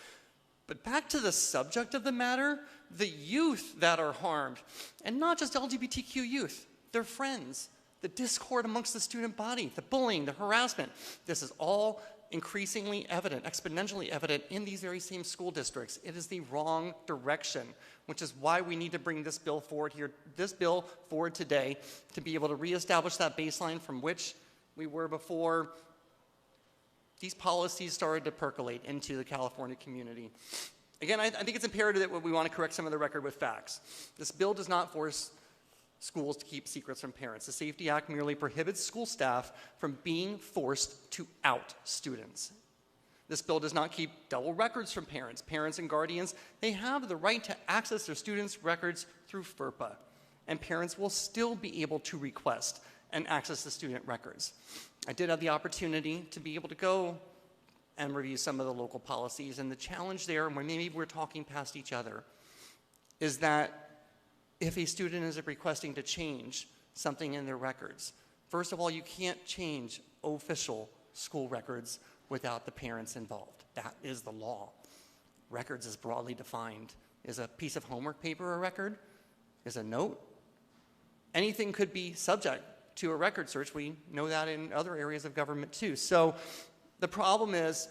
But back to the subject of the matter, the youth that are harmed, and not just LGBTQ youth, their friends, the discord amongst the student body, the bullying, the harassment. This is all increasingly evident, exponentially evident in these very same school districts. It is the wrong direction, which is why we need to bring this bill forward today to be able to reestablish that baseline from which we were before these policies started to percolate into the California community. Again, I think it's imperative that we want to correct some of the record with facts. This bill does not force schools to keep secrets from parents. The Safety Act merely prohibits school staff from being forced to out students. This bill does not keep double records from parents. Parents and guardians, they have the right to access their students' records through FERPA, and parents will still be able to request and access the student records. I did have the opportunity to be able to go and review some of the local policies, and the challenge there, when maybe we're talking past each other, is that if a student is requesting to change something in their records, first of all, you can't change official school records without the parents involved. That is the law. Records is broadly defined. Is a piece of homework paper a record? Is a note? Anything could be subject to a record search. We know that in other areas of government too. So the problem is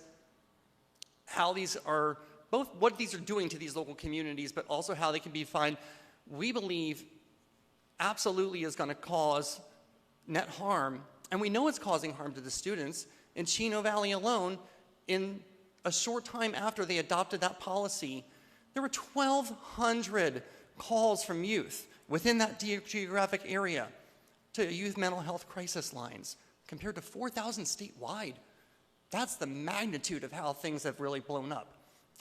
how these are, both what these are doing to these local communities, but also how they can be defined, we believe absolutely is going to cause net harm. And we know it's causing harm to the students. In Chino Valley alone, in a short time after they adopted that policy, there were 1,200 calls from youth within that geographic area to youth mental health crisis lines, compared to 4,000 statewide. That's the magnitude of how things have really blown up.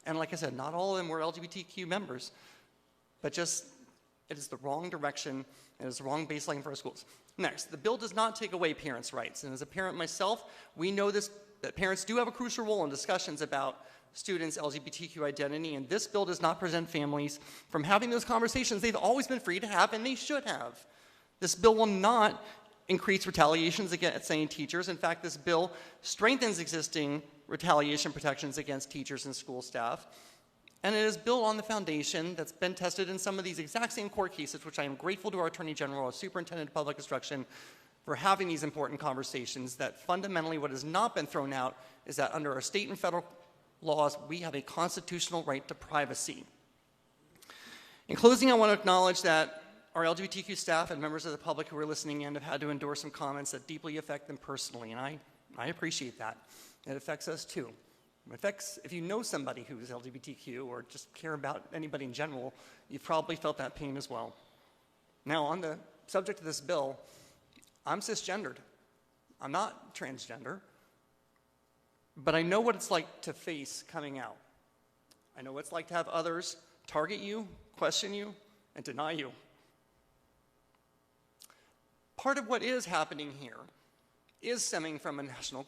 And like I said, not all of them were LGBTQ members, but just it is the wrong direction and it's the wrong baseline for our schools. Next, the bill does not take away parents' rights. And as a parent myself, we know this, that parents do have a crucial role in discussions about students' LGBTQ identity, and this bill does not prevent families from having those conversations they've always been free to have, and they should have. This bill will not increase retaliations against any teachers. In fact, this bill strengthens existing retaliation protections against teachers and school staff. And it is built on the foundation that's been tested in some of these exact same court cases, which I am grateful to our Attorney General, our Superintendent of Public Instruction, for having these important conversations, that fundamentally what has not been thrown out is that under our state and federal laws, we have a constitutional right to privacy. In closing, I want to acknowledge that our LGBTQ staff and members of the public who are listening in have had to endure some comments that deeply affect them personally, and I appreciate that. It affects us too. It affects, if you know somebody who's LGBTQ or just care about anybody in general, you've probably felt that pain as well. Now, on the subject of this bill, I'm cisgendered. I'm not transgender. But I know what it's like to face coming out. I know what it's like to have others target you, question you, and deny you. Part of what is happening here is stemming from a national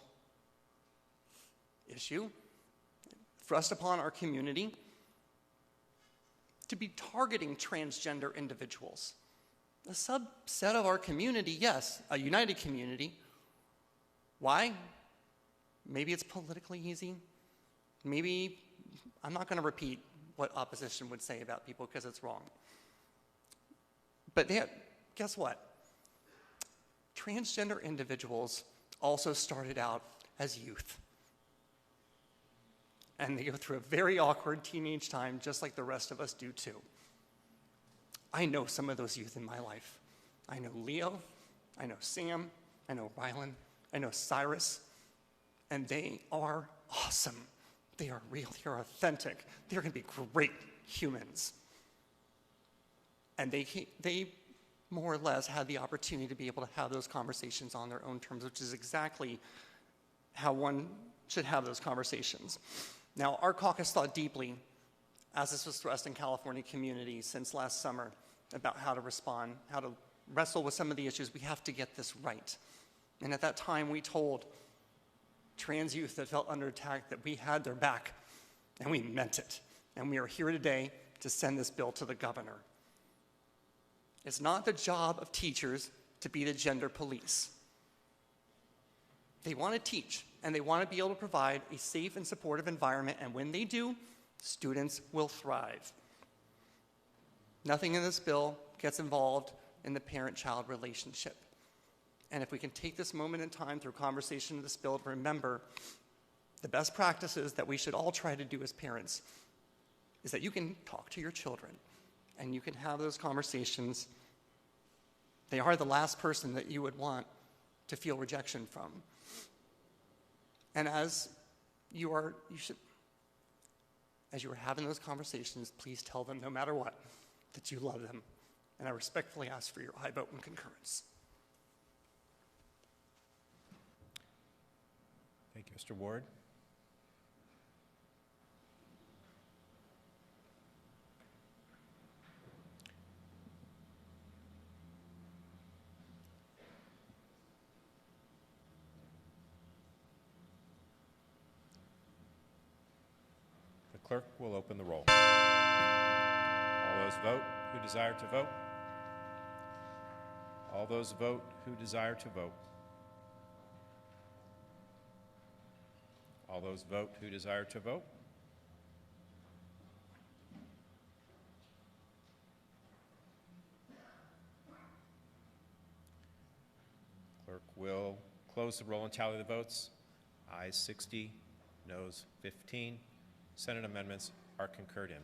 issue thrust upon our community to be targeting transgender individuals. A subset of our community, yes, a united community. Why? Maybe it's politically easy. Maybe, I'm not going to repeat what opposition would say about people because it's wrong. But guess what? Transgender individuals also started out as youth. And they go through a very awkward teenage time just like the rest of us do too. I know some of those youth in my life. I know Leo, I know Sam, I know Rylan, I know Cyrus, and they are awesome. They are real, they are authentic. They're going to be great humans. And they more or less had the opportunity to be able to have those conversations on their own terms, which is exactly how one should have those conversations. Now, our caucus thought deeply, as this was thrust in California community since last summer, about how to respond, how to wrestle with some of the issues. We have to get this right. And at that time, we told trans youth that felt under attack that we had their back, and we meant it. And we are here today to send this bill to the governor. It's not the job of teachers to be the gender police. They want to teach, and they want to be able to provide a safe and supportive environment, and when they do, students will thrive. Nothing in this bill gets involved in the parent-child relationship. And if we can take this moment in time through conversation of this bill to remember the best practices that we should all try to do as parents is that you can talk to your children and you can have those conversations. They are the last person that you would want to feel rejection from. And as you are having those conversations, please tell them, no matter what, that you love them. And I respectfully ask for your aye vote and concurrence. Thank you, Mr. Ward. The clerk will open the roll. All those vote who desire to vote. All those vote who desire to vote. All those vote who desire to vote. Clerk will close the roll and tally the votes. Ayes 60, noes 15. Senate amendments are concurred in.